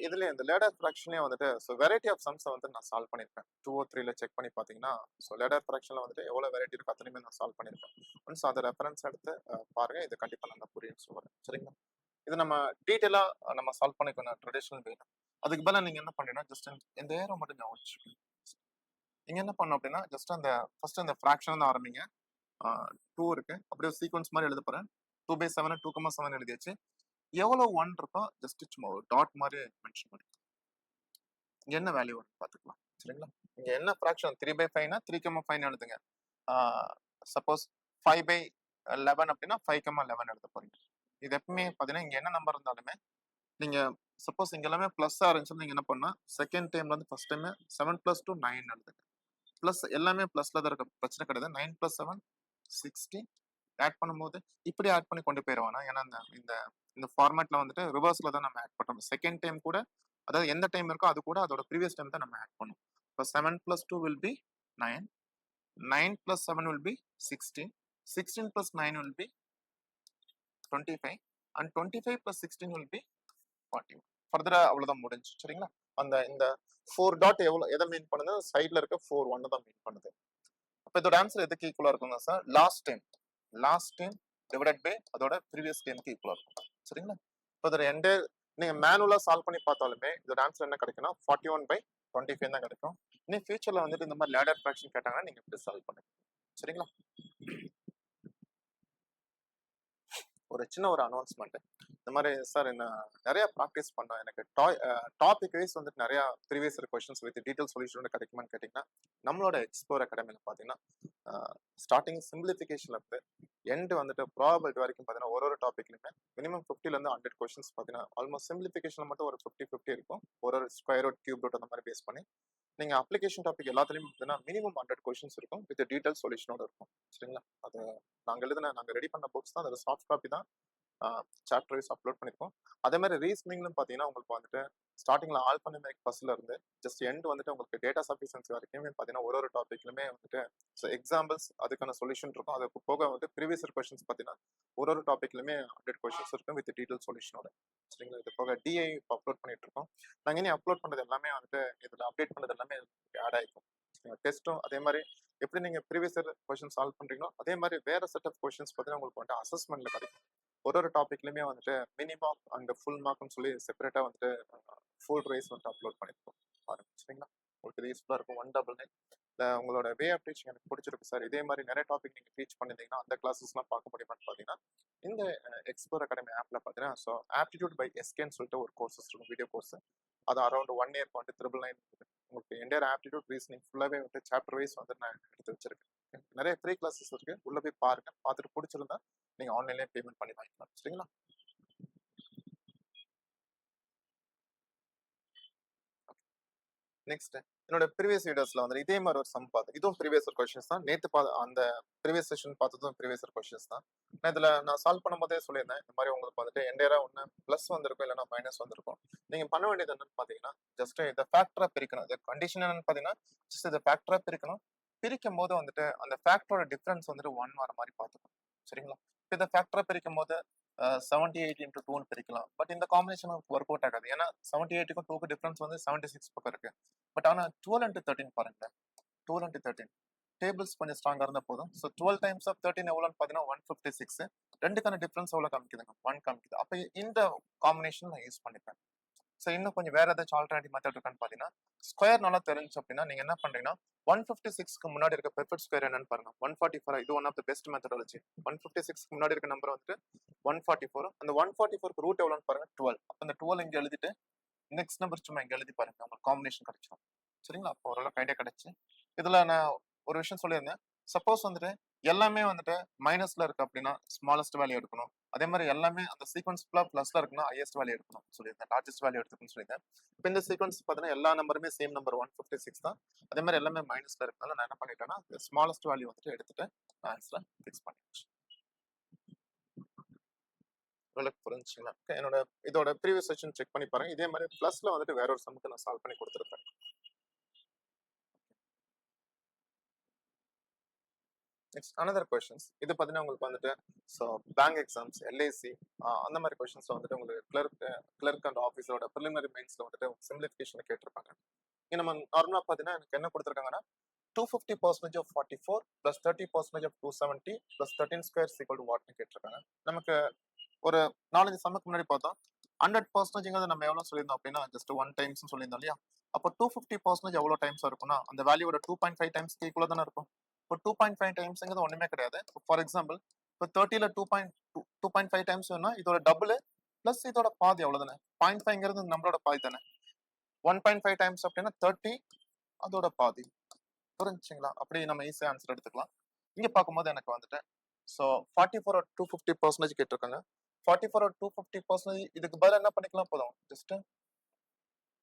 இதுல இந்த லேடர் ஃபிராக்ஷன்லயே வந்துட்டு ஸோ வெரைட்டி ஆஃப் சம்ஸ் வந்து நான் சால்வ் பண்ணிருப்பேன். 2 or 3ல செக் பண்ணி பாத்தீங்கன்னா ஸோ லேடர் ஃபிராக்ஷன்ல வந்துட்டு எவ்வளவு வெரைட்டி இருக்கு அத்தனையுமே நான் சால்வ் பண்ணிருப்பேன். ஒன்ஸ் அதை ரெஃபரன்ஸ் எடுத்து பாருங்க, இது கண்டிப்பா நல்லா புரியும் சொல்லுவேன். சரிங்களா? இது நம்ம டீட்டெயிலா நம்ம சால்வ் பண்ணிக்கணும் ட்ரெடிஷனல் வே. அதுக்கு பதிலாக நீங்க என்ன பண்ணீங்கன்னா ஜஸ்ட் இந்த ஏரோ மட்டும் ஞாபகம் வச்சுக்கோங்க. நீங்க என்ன பண்ணணும் அப்படின்னா ஜஸ்ட் அந்த ஃபர்ஸ்ட் அந்த ஃபிராக்ஷன் தான் ஆரம்பிங்க. 2 இருக்கு, அப்படியே சீக்வன்ஸ் மாதிரி எழுத போறேன். 2/7 2,7 எழுதியாச்சு. எவ்வளவு 1 இருக்கோ ஜஸ்ட் சும்மா ஒரு டாட் மாதிரி மென்ஷன் பண்ணி இங்க என்ன வேல்யூ வருது பாத்துக்கலாம். சரிங்களா? இங்க என்ன ஃபிராக்ஷன் 3/5னா 3,5 எழுதுங்க. சப்போஸ் 5/11 அப்படின்னா 5,11 எழுத போறீங்க. இது எப்பவுமே பாத்தீங்கன்னா இங்க என்ன நம்பர் இருந்தாலுமே நீங்க சப்போஸ் இங்க எல்லாமே பிளஸ்ஸா இருந்துச்சுன்னா நீங்க என்ன பண்ணா செகண்ட் டைம்ல வந்து ஃபர்ஸ்ட் டைம் 7 + 2 9 எழுதுங்க. பிளஸ் எல்லாமே பிளஸ்ல தான் இருக்க பிரச்சனை கிடையாது. 9 + 7 16 ஆட் பண்ணும்போது இப்படி ஆட் பண்ணி கொண்டு போயிருவானா, ஏன்னா இந்த இந்த இந்த ஃபார்மேட்ல வந்துட்டு ரிவர்ஸ்ல தான் நம்ம ஆட் பண்றோம். செகண்ட் டைம் கூட அதாவது எந்த டைம் இருக்கோ அது கூட அதோட ப்ரீவியஸ் டைம் தான் நம்ம ஆட் பண்ணும். இப்போ 7 + 2 will be 9, 9 + 7 will be 16, 16 + 9 will be 25 and 25 + 16 will be 41. ஃபர்தரா அவ்வளவுதான் முடிஞ்சு. சரிங்களா? அந்த இந்த 4 டாட் எதை மீன் பண்ணுது? சைடுல இருக்க 4 1 தான் மீன் பண்ணுது. அப்ப இதோட ஆன்சர் எதுக்கு ஈக்குவலா இருக்குங்க sir? Last time divided by அதோட ப்ரீவியஸ் டைம்க்கு ஈக்குவலா இருக்கும். சரிங்களா? இப்போ இதோட நீங்க மேனுவலா சால்வ் பண்ணி பார்த்தாலுமே இதோட ஆன்சர் என்ன கிடைக்கும்னா 41/25 தான் கிடைக்கும். இன்னும் ஃபியூச்சர்ல வந்துட்டு இந்த மாதிரி லேடர் ஃபிராக்ஷன் கேட்டாங்கன்னா நீங்க இப்படி சால்வ் பண்ணுங்க. சரிங்களா? ஒரு சின்ன ஒரு அனௌன்ஸ்மெண்ட். இந்த மாதிரி சார் என்ன நிறைய ப்ராக்டிஸ் பண்ணோம். எனக்கு டாபிக் வைஸ் வந்துட்டு நிறைய previous questions with detail solution கிடைக்குமான்னு கேட்டீங்கன்னா நம்மளோட எக்ஸ்ப்ளோர் அகாடமியில பாத்தீங்கன்னா ஸ்டார்டிங் சிம்பிளிஃபிகேஷன்ல இருந்து எண்ட் வந்துட்டு ப்ராபபிலிட்டி வரைக்கும் பாத்தீங்கன்னா ஒரு டாபிக்லயுமே மினிமம் 50ல இருந்து 100 கொஸ்டின்ஸ் பாத்தீங்கன்னா ஆல்மோஸ்ட் சிம்பிளிஃபிகேஷன் மட்டும் ஒரு 50 இருக்கும். ஒரு ஸ்கொயர் ரூட், கியூப் ரூட் அந்த மாதிரி பேஸ் பண்ணி நீங்க அப்ளிகேஷன் டாபிக் எல்லாத்துலயும் பார்த்தீங்கன்னா மினிமம் 100 கொஸ்டின்ஸ் இருக்கும் வித் டீடைல் சொல்யூஷனோட இருக்கும். சரிங்களா? அது நாங்க ரெடி பண்ண புக்ஸ் தான், அதோட சாஃப்ட் காப்பி தான் சாப்டர் வைஸ் அப்லோட் பண்ணிருக்கோம். அதே மாதிரி ரீசனிங்லும் பாத்தீங்கன்னா உங்களுக்கு வந்துட்டு ஸ்டார்டிங்ல ஆல்பனமிக் ஃபர்ஸ்ட்ல இருந்து ஜஸ்ட் எண்ட் வந்துட்டு உங்களுக்கு டேட்டா சஃபிஷியன்சி வரைக்குமே பாத்தீங்கன்னா ஒரு டாபிக்லுமே வந்துட்டு எக்ஸாம்பிள்ஸ் அதுக்கான சொல்யூஷன் இருக்கும். அது போக வந்து ப்ரீவியஸ் கொஸ்டின்ஸ் பாத்தீங்கன்னா ஒரு டாபிக்லுமே 100 கொஸ்டின்ஸ் இருக்கும் வித் டீடைல் சொல்யூஷனோட. சரிங்களா? இது போக டிஐ அப்லோட் பண்ணிட்டு இருக்கோம். நாங்க இனி அப்லோட் பண்ணது எல்லாமே வந்துட்டு இதுல அப்டேட் பண்ணது எல்லாமே ஆட் ஆயிருக்கும். டெஸ்ட்டும் அதே மாதிரி எப்படி நீங்க ப்ரீவியஸ் கொஸ்டின் சால்வ் பண்றீங்களோ அதே மாதிரி வேற செட் ஆஃப் கொஸ்டின்ஸ் பார்த்தீங்கன்னா உங்களுக்கு வந்துட்டு அசஸ்மெண்ட்ல கிடைக்கும். ஒரு டாபிக்லயுமே வந்துட்டு மினிமம் அண்ட் ஃபுல் மார்க்னு சொல்லி செப்பரேட்டா வந்துட்டு ஃபுல் ரேஸ் வந்துட்டு அப்லோட் பண்ணிருக்கோம். பாருங்க. சரிங்களா? உங்களுக்கு யூஸ்ஃபுல்லா இருக்கும். 199 உங்களோட வே ஆஃப் டீச்சிங் எனக்கு பிடிச்சிருக்கு சார், இதே மாதிரி நிறைய டாபிக் நீங்க டீச் பண்ணிருந்தீங்கன்னா அந்த கிளாஸஸ்லாம் பார்க்க முடியுமான்னு பாத்தீங்கன்னா இந்த எக்ஸ்ப்ளோர் அகாடமி ஆப்ல பாத்தீங்கன்னா ஸோ ஆப்டிடியூட் பை எஸ்கேன்னு சொல்லிட்டு ஒரு கோர்சஸ் இருக்கும், வீடியோ கோர்ஸ். அது அரௌண்ட் 1 இயர் வந்துட்டு 999 உங்களுக்கு என்டையர் ஆப்டிடியூட் ரீசனிங் ஃபுல்லாவே வந்து சாப்டர் வைஸ் வந்து நான் எடுத்து வச்சிருக்கேன். நிறைய ஃப்ரீ கிளாஸஸ் இருக்கு, உள்ள போய் பாருங்க. பார்த்துட்டு பிடிச்சிருந்தா நீங்க ஆன்லைன்லயே பேமெண்ட் பண்ணி வாங்கிக்கலாம். சரிங்களா? நெக்ஸ்ட் என்னோட ப்ரீவியஸ் வீடியோஸ்ல வந்து இதே மாதிரி ஒரு சம் பார்த்து இதுவும் ப்ரீவியஸ் கொஸ்டின்ஸ் தான். நேத்து அந்த ப்ரீவியஸ் செஷன் பார்த்ததும் ப்ரீவியஸ் கொஸ்டின்ஸ் தான். நான் சால்வ் பண்ணும்போதே சொல்லியிருந்தேன் இந்த மாதிரி உங்களுக்கு வந்துட்டு என்டையரா ஒன்று பிளஸ் வந்திருக்கும் இல்லைன்னா மைனஸ் வந்திருக்கும். நீங்க பண்ண வேண்டியது என்னன்னு பாத்தீங்கன்னா ஜஸ்ட் இதை ஃபேக்டரா பிரிக்கணும். இந்த கண்டிஷன் என்னன்னு பாத்தீங்கன்னா ஜஸ்ட் இதை ஃபேக்டரா பிரிக்கணும். பிரிக்கும் போது வந்துட்டு அந்த ஃபேக்டரோட டிஃபரன்ஸ் வந்துட்டு 1 வர மாதிரி பார்த்துக்கணும். சரிங்களா? இதை ஃபேக்டரா பிரிக்கும் போது 78 into 2 பிரிக்கலாம். பட் இந்த காம்பினேஷன் ஒர்க் அவுட் ஆகாது. ஏன்னா 78க்கும் 2க்கு டிஃபரன்ஸ் வந்து 76 பக்கம் இருக்கு. பட் ஆனா 12 into 13 பாருங்க. 12 into 13 டேபிள்ஸ் கொஞ்சம் ஸ்ட்ராங்கா இருந்தா போதும். ஸோ 12 times of 13 எவ்வளோன்னு பார்த்தீங்கன்னா 156. ரெண்டுக்கான டிஃபரன்ஸ் எவ்வளோ காமிக்குதுங்க? 1 காமிக்குது. அப்போ இந்த காம்பினேஷன் நான் யூஸ் பண்ணிப்பேன். ஸோ இன்னும் கொஞ்சம் வேற ஏதாச்சும் ஆல்டர்னேட்டிவ் மெத்தட் இருக்கான்னு பார்த்தீங்கன்னா ஸ்கொயர் நல்லா தெரிஞ்சு அப்படின்னா நீங்க என்ன பண்றீங்கன்னா 156க்கு முன்னாடி இருக்க பெர்ஃபெக்ட் ஸ்கொயர் என்னன்னு பாருங்க. 144. இது one of the best methodology. 156க்கு முன்னாடி இருக்க நம்பர் வந்துட்டு 144. அந்த 144க்கு ரூட் எவ்வளோன்னு பாருங்க 12. அப்போ அந்த 12 இங்க எழுதிட்டு நெக்ஸ்ட் நம்பர் சும்மா இங்க எழுதி பாருங்க, உங்களுக்கு காம்பினேஷன் கிடைச்சிடும். சரிங்களா? அப்போ ஓரளவுக்கு ஐடியா கிடைச்சு இதுல நான் ஒரு விஷயம் சொல்லியிருந்தேன். சப்போஸ் வந்துட்டு எல்லாமே வந்துட்டு மைனஸ்ல இருக்கு அப்படின்னா ஸ்மாலஸ்ட் வேல்யூ எடுக்கணும். அதே மாதிரி எல்லாமே அந்த சீக்வன்ஸ் பிளஸ்ல இருக்குன்னா ஹையஸ்ட் வேல்யூ எடுக்கணும் சொல்லியிருந்தேன். லார்ஜஸ்ட் வேல்யூ எடுத்துக்கணும்னு சொல்லியிருந்தேன். இப்போ இந்த சீக்வன்ஸ் பார்த்தீங்கன்னா எல்லா நம்பருமே சேம் நம்பர் 156 தான். அதே மாதிரி எல்லாமே மைனஸ்ல இருக்கனால நான் என்ன பண்ணிட்டேன்னா ஸ்மாலஸ்ட் வேல்யூ வந்துட்டு எடுத்துட்டு நான் ஆன்சரை ஃபிக்ஸ் பண்ணிடுச்சு. உங்களுக்கு புரிஞ்சுங்களா? என்னோட இதோட ப்ரீவியஸ் செஷன் செக் பண்ணி பாருங்க. இதே மாதிரி பிளஸ்ல வந்துட்டு வேற ஒரு சம்முக்கு நான் சால்வ் பண்ணி கொடுத்துருப்பேன். Next another questions. இது பார்த்தீங்கன்னா உங்களுக்கு வந்துட்டு ஸோ பேங்க் எக்ஸாம்ஸ், எல்ஐசி அந்த மாதிரி கொஸ்டின்ஸ்ல வந்துட்டு உங்களுக்கு கிளர்க் அண்ட் ஆஃபீஸரோட ப்ரிலிமினரி மெயின்ஸ்ல வந்துட்டு சிம்பிளிஃபிகேஷன் கேட்டிருப்பாங்க. இங்க நம்ம நார்மலா பார்த்தீங்கன்னா எனக்கு என்ன கொடுத்துருக்காங்கன்னா 250% of 44 plus 30% of 270 plus 13 square is equal to what கேட்டிருக்காங்க. நமக்கு ஒரு 4-5 சம்முக்கு முன்னாடி பார்த்தோம் 100% நம்ம எவ்வளவு சொல்லியிருந்தோம் அப்படின்னா ஜஸ்ட் 1 டைம்ஸ் சொல்லியிருந்தோம் இல்லையா? அப்போ 250% எவ்வளவு டைம்ஸ் இருக்கும்னா அந்த வேல்யூவோட 2.5 டைம்ஸ் ஈக்குவலா தானே இருக்கும். இப்போ 2.5 டைம்ஸ்ங்கிறது ஒண்ணுமே கிடையாது. ஃபார் எக்ஸாம்பிள் இப்போ 30ல 2.5 டைம்ஸ் வேணும்னா இதோட டபுள் பிளஸ் இதோட பாதி அவ்வளவுதானே. 0.5ங்கிறது நம்மளோட பாதி தானே. 1.5 டைம்ஸ் அப்படின்னா 30 அதோட பாதி. புரிஞ்சுங்களா? அப்படி நம்ம ஈஸியா ஆன்சர் எடுத்துக்கலாம். இங்க பார்க்கும்போது எனக்கு வந்துட்டு ஸோ 44 250% கேட்டிருக்காங்க. 44 250% இதுக்கு பதிலா என்ன பண்ணிக்கலாம் போதும் ஜஸ்ட்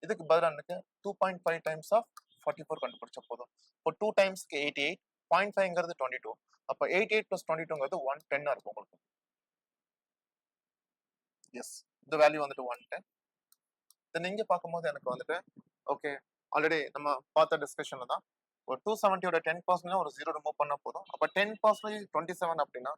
இதுக்கு பதிலா எனக்கு 2.5 டைம்ஸ் ஆஃப் 44 கண்டுபிடிச்சா போதும். இப்போ 2 டைம்ஸ்க்கு 88, 0.5ங்கிறது 22. அப்ப 88 plus 22ங்கிறது 110 இருக்கும் உங்களுக்கு. எஸ், இந்த வேல்யூ வந்துட்டு 110. தென் இங்க பார்க்கும்போது எனக்கு வந்துட்டு ஓகே ஆல்ரெடி நம்ம பார்த்த டிஸ்கஷன்ல தான் ஒரு 270யோட 10% ஒரு 0 ரிமூவ் பண்ணா போதும். அப்ப 10% 27 அப்படின்னா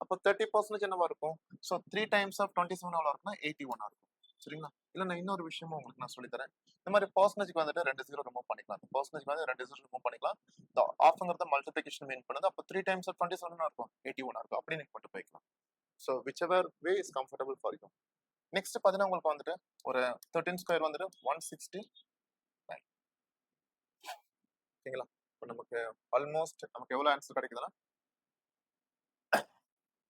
அப்ப 30% என்னவா இருக்கும்? ஸோ 3 டைம்ஸ் ஆஃப் 27 எவ்வளவு இருக்குன்னா 81 இருக்கும். சரிங்களா? இல்ல நான் இன்னொரு விஷயமும் உங்களுக்கு நான் சொல்லி தரேன். இந்த மாதிரி பர்சன்டேஜ்க்கு வந்துட்டு 2 0 ரிமூவ் பண்ணிக்கலாம். பர்சன்டேஜ் வந்து 2 0 ரிமூவ் பண்ணிக்கலாம். இந்த ஆஃப்ங்கிறத மல்டிப்ளிகேஷன் மீன் பண்ணுது. அப்ப 3 டைம்ஸ் ஆஃப் 27 இருக்கும் 81 இருக்கும். அப்படி நீங்க கொண்டு போய்க்கலாம். So which ever way is comfortable for you. Next பாத்தீங்கன்னா உங்களுக்கு வந்துட்டு ஒரு 13 ஸ்கொயர் வந்துட்டு 169. ஓகேங்களா? இப்போ நமக்கு ஆல்மோஸ்ட் நமக்கு எவ்வளவு ஆன்சர் கிடைக்குதுன்னா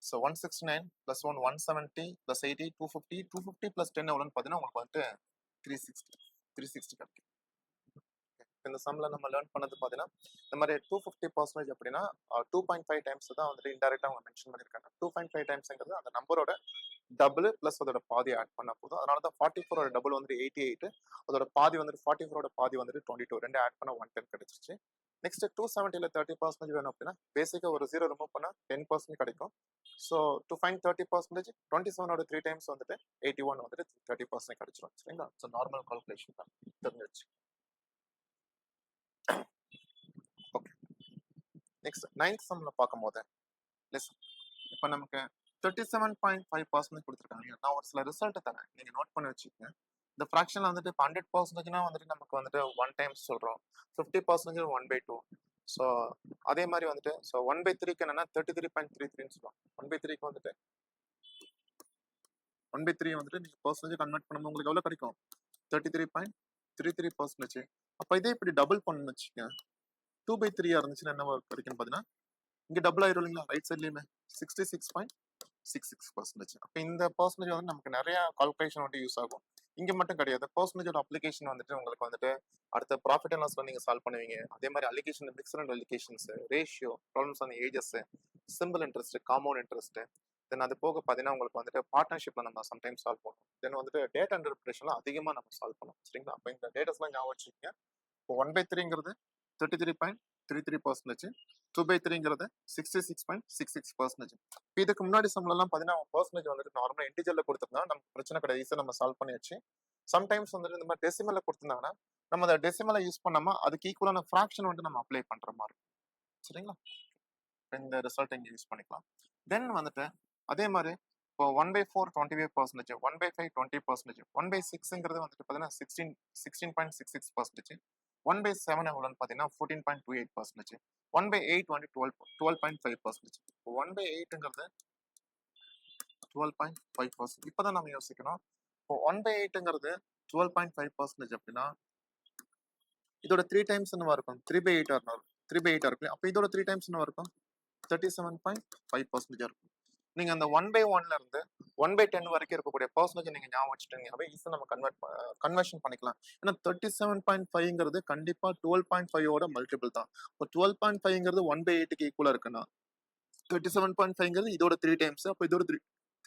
ஸோ 169 plus 1 170 plus 80 250 250 plus 10 எவ்வளோன்னு பார்த்தீங்கன்னா உங்களுக்கு வந்துட்டு 360 கிடைக்கும். இந்த சம்ல நம்ம லேர்ன் பண்ணது பார்த்தீங்கன்னா இந்த மாதிரி 250% அப்படின்னா 2.5 டைம்ஸ் தான் வந்துட்டு இன்டெரக்டா அவங்க மென்ஷன் பண்ணியிருக்காங்க. 2.5 டைம்ஸ்ங்கிறது அந்த நம்பரோட டபுள் பிளஸ் அதோட பாதி ஆட் பண்ணா போதும். அதனால தான் 44ஓட டபுள் வந்துட்டு 88, அதோட பாதி வந்துட்டு 44ஓட பாதி வந்துட்டு 22, ரெண்டு ஆட் பண்ண 110 கிடைச்சிருச்சு. நெக்ஸ்ட் 270ல 30% வேணும் அப்படின்னா பேசிக்கா ஒரு 0 ரிமூவ் பண்ணா 10% கிடைக்கும். ஸோ டு ஃபைண்ட் 30%, 27ஓட 3 டைம்ஸ் வந்துட்டு 81 வந்துட்டு 30% கிடைச்சிரும். சரிங்களா? ஸோ நார்மல் கால்குலேஷன் தான் தெரிஞ்சிருச்சு. ஓகே, நெக்ஸ்ட் 9th சம்ல பார்க்கும்போது இப்போ நமக்கு 37.5% கொடுத்துருக்காங்க. நான் ஒரு சில ரிசல்ட் தரேன், நீங்க நோட் பண்ணி வச்சுக்கோங்க. இந்த ஃப்ராக்ஷன்ல வந்துட்டு 100%னா வந்துட்டு நமக்கு வந்துட்டு 1 டைம்ஸ் சொல்றோம், 50% 1/2. ஸோ அதே மாதிரி வந்துட்டு ஸோ 1/3க்கு என்னன்னா 33.33 சொல்லுவோம். 1/3க்கு வந்துட்டு 1/3 வந்துட்டு நீங்க பர்சன்டேஜ் கன்வெர்ட் பண்ணும்போது உங்களுக்கு எவ்வளவு கிடைக்கும்? 33.33%. அப்ப இதே இப்படி டபுள் பண்ணு வச்சுக்கோங்க, 2/3 இருந்துச்சுன்னா என்ன கிடைக்கும் பாத்தீங்கன்னா இங்க டபுள் ஆயிரும் இல்லைங்களா? ரைட் சைட்லயுமே 66.66%. அப்ப இந்த பர்சன்டேஜ் வந்து நமக்கு நிறைய கால்குலேஷன் வந்து யூஸ் ஆகும். இங்க மட்டும் கிடையாது, பர்சன்டேஜோட அப்ளிகேஷன் வந்துட்டு உங்களுக்கு வந்துட்டு அடுத்த ப்ராஃபிட் அண்ட் லாஸ்ல நீங்க சால்வ் பண்ணுவீங்க. அதே மாதிரி alligation, mixture and alligations, ratio, problems on ages, simple interest, compound interest, then அது போக பார்த்தீங்கன்னா உங்களுக்கு வந்துட்டு பார்ட்னர்ஷிப்ல நம்ம சம்டைம்ஸ் சால்வ் பண்ணுவோம். தென் வந்துட்டு டேட்டா இன்டர்பிரேஷன்ல அதிகமா நம்ம சால்வ் பண்ணுவோம். சரிங்களா? அப்ப இந்த டேட்டாஸ்லாம் ஞாபகம் வச்சுக்கோங்க. இப்போ 1/3ங்கிறது 33.33%, 2/3ங்கிறது 66.66%. இதுக்கு முன்னாடி சம்லாம் பாத்தீங்கன்னா பர்சன்டேஜ் வந்துட்டு நார்மலா இன்டிஜர்ல கொடுத்திருந்தா நமக்கு பிரச்சனை கிடையாது, ஈஸியா நம்ம சால்வ் பண்ணியாச்சு. சம்டைம்ஸ் வந்துட்டு இந்த மாதிரி டெசிமல்ல கொடுத்திருந்தாங்கன்னா நம்ம அந்த டெசிமலை யூஸ் பண்ணாம அதுக்கு ஈக்குவலான ஃபிராக்ஷன் வந்து நம்ம அப்ளை பண்ற மாதிரி இருக்கும். சரிங்களா? இந்த ரிசல்ட் இங்க யூஸ் பண்ணிக்கலாம். தென் வந்துட்டு அதே மாதிரி இப்போ 1/4 25%, 1/5 20%, 1/6ங்கிறது வந்துட்டு பாத்தீங்கன்னா 16.66%, 1/7 எவ்வளோன்னு பார்த்தீங்கன்னா 14.28%, 1/8 வந்து 12.5%. 1/8ங்கிறது 12.5%. இப்பதான் நம்ம யோசிக்கணும். இப்போ 1/8ங்கிறது 12.5% அப்படின்னா இதோட 3 டைம்ஸ் என்னவா இருக்கும்? 3/8 இருக்கும். 3/8 இருக்கும். அப்ப இதோட 3 டைம்ஸ் என்னவா இருக்கும்? 37.5% இருக்கும். நீங்க அந்த 1/1ல இருந்து 1/10 வரைக்கும் இருக்கக்கூடிய பர்சன்டேஜ் நீங்க ஞாபகம் வச்சுட்டீங்கன்னாவே ஈஸியா நம்ம கன்வர்ஷன் பண்ணிக்கலாம். ஏன்னா 37.5ங்கிறது கண்டிப்பா 12.5ஓட மல்டிபிள் தான். இப்போ 12.5ங்கிறது 1/8க்கு ஈக்குவலா இருக்குன்னா 37.5ங்கிறது இதோட 3 டைம்ஸ். அப்போ இதோட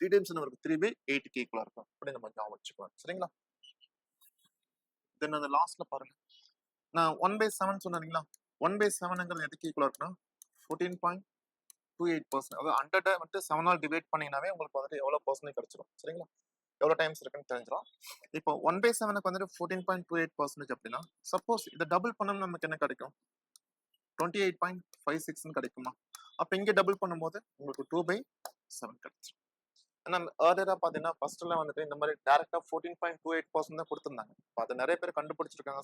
3 டைம்ஸ் என்ன இருக்கும்? 3/8க்கு ஈக்குவலா இருக்கும். அப்படி நம்ம ஞாபகம் வச்சுக்கலாம். சரிங்களா? தென் அந்த லாஸ்ட்ல பாருங்க, நான் 1/7 சொன்னீங்களா? 1/7ங்கிறது எதுக்கு ஈக்குவலா இருக்குன்னா 14.28%. அதாவது 100 வந்துட்டு 7ஆல் டிவைட் பண்ணீங்கன்னாவே உங்களுக்கு வந்துட்டு எவ்வளவு பர்சன்டேஜ் கிடைச்சிரும். சரிங்களா? எவ்வளவு டைம்ஸ் இருக்குன்னு தெரிஞ்சிடும். இப்போ 1/7க்கு வந்துட்டு 14.28% அப்படின்னா சப்போஸ் இதை டபுள் பண்ணோம்னா நமக்கு என்ன கிடைக்கும்? 28.56 கிடைக்குமா? அப்ப இங்க டபுள் பண்ணும்போது உங்களுக்கு 2/7 கிடைச்சிடும். ஏன்னா ஏர்லியரா பாத்தீங்கன்னா ஃபர்ஸ்ட்ல வந்துட்டு இந்த மாதிரி டைரக்டா 14.28% தான் கொடுத்திருந்தாங்க. அது நிறைய பேர் கண்டுபிடிச்சிருக்காங்க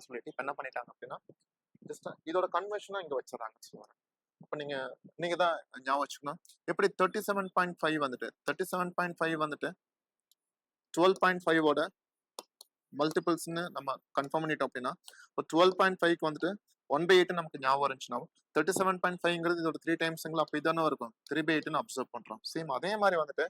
சொல்லிட்டு இப்ப என்ன பண்ணிட்டாங்க அப்படின்னா ஜஸ்ட் இதோட கன்வர்ஷனா இங்க வச்சிடறாங்க சொல்லுவாங்க. அப்ப நீங்க தான் ஞாபகம் வச்சுக்கணும். எப்படி 37.5 வந்துட்டு 37.5 வந்துட்டு 12.5ஓட மல்டிபிள்ஸ்னு நம்ம கன்ஃபார்ம் பண்ணிட்டோம் அப்படின்னா இப்போ 12.5க்கு வந்துட்டு 1/8 நமக்கு ஞாபகம் இருந்துச்சுன்னா 37.5ங்கிறது இதோட 3 டைம்ஸ்ங்களா? அப்ப இதானே இருக்கும் 3/8ன்னு அப்சர்வ் பண்றோம். சேம் அதே மாதிரி வந்துட்டு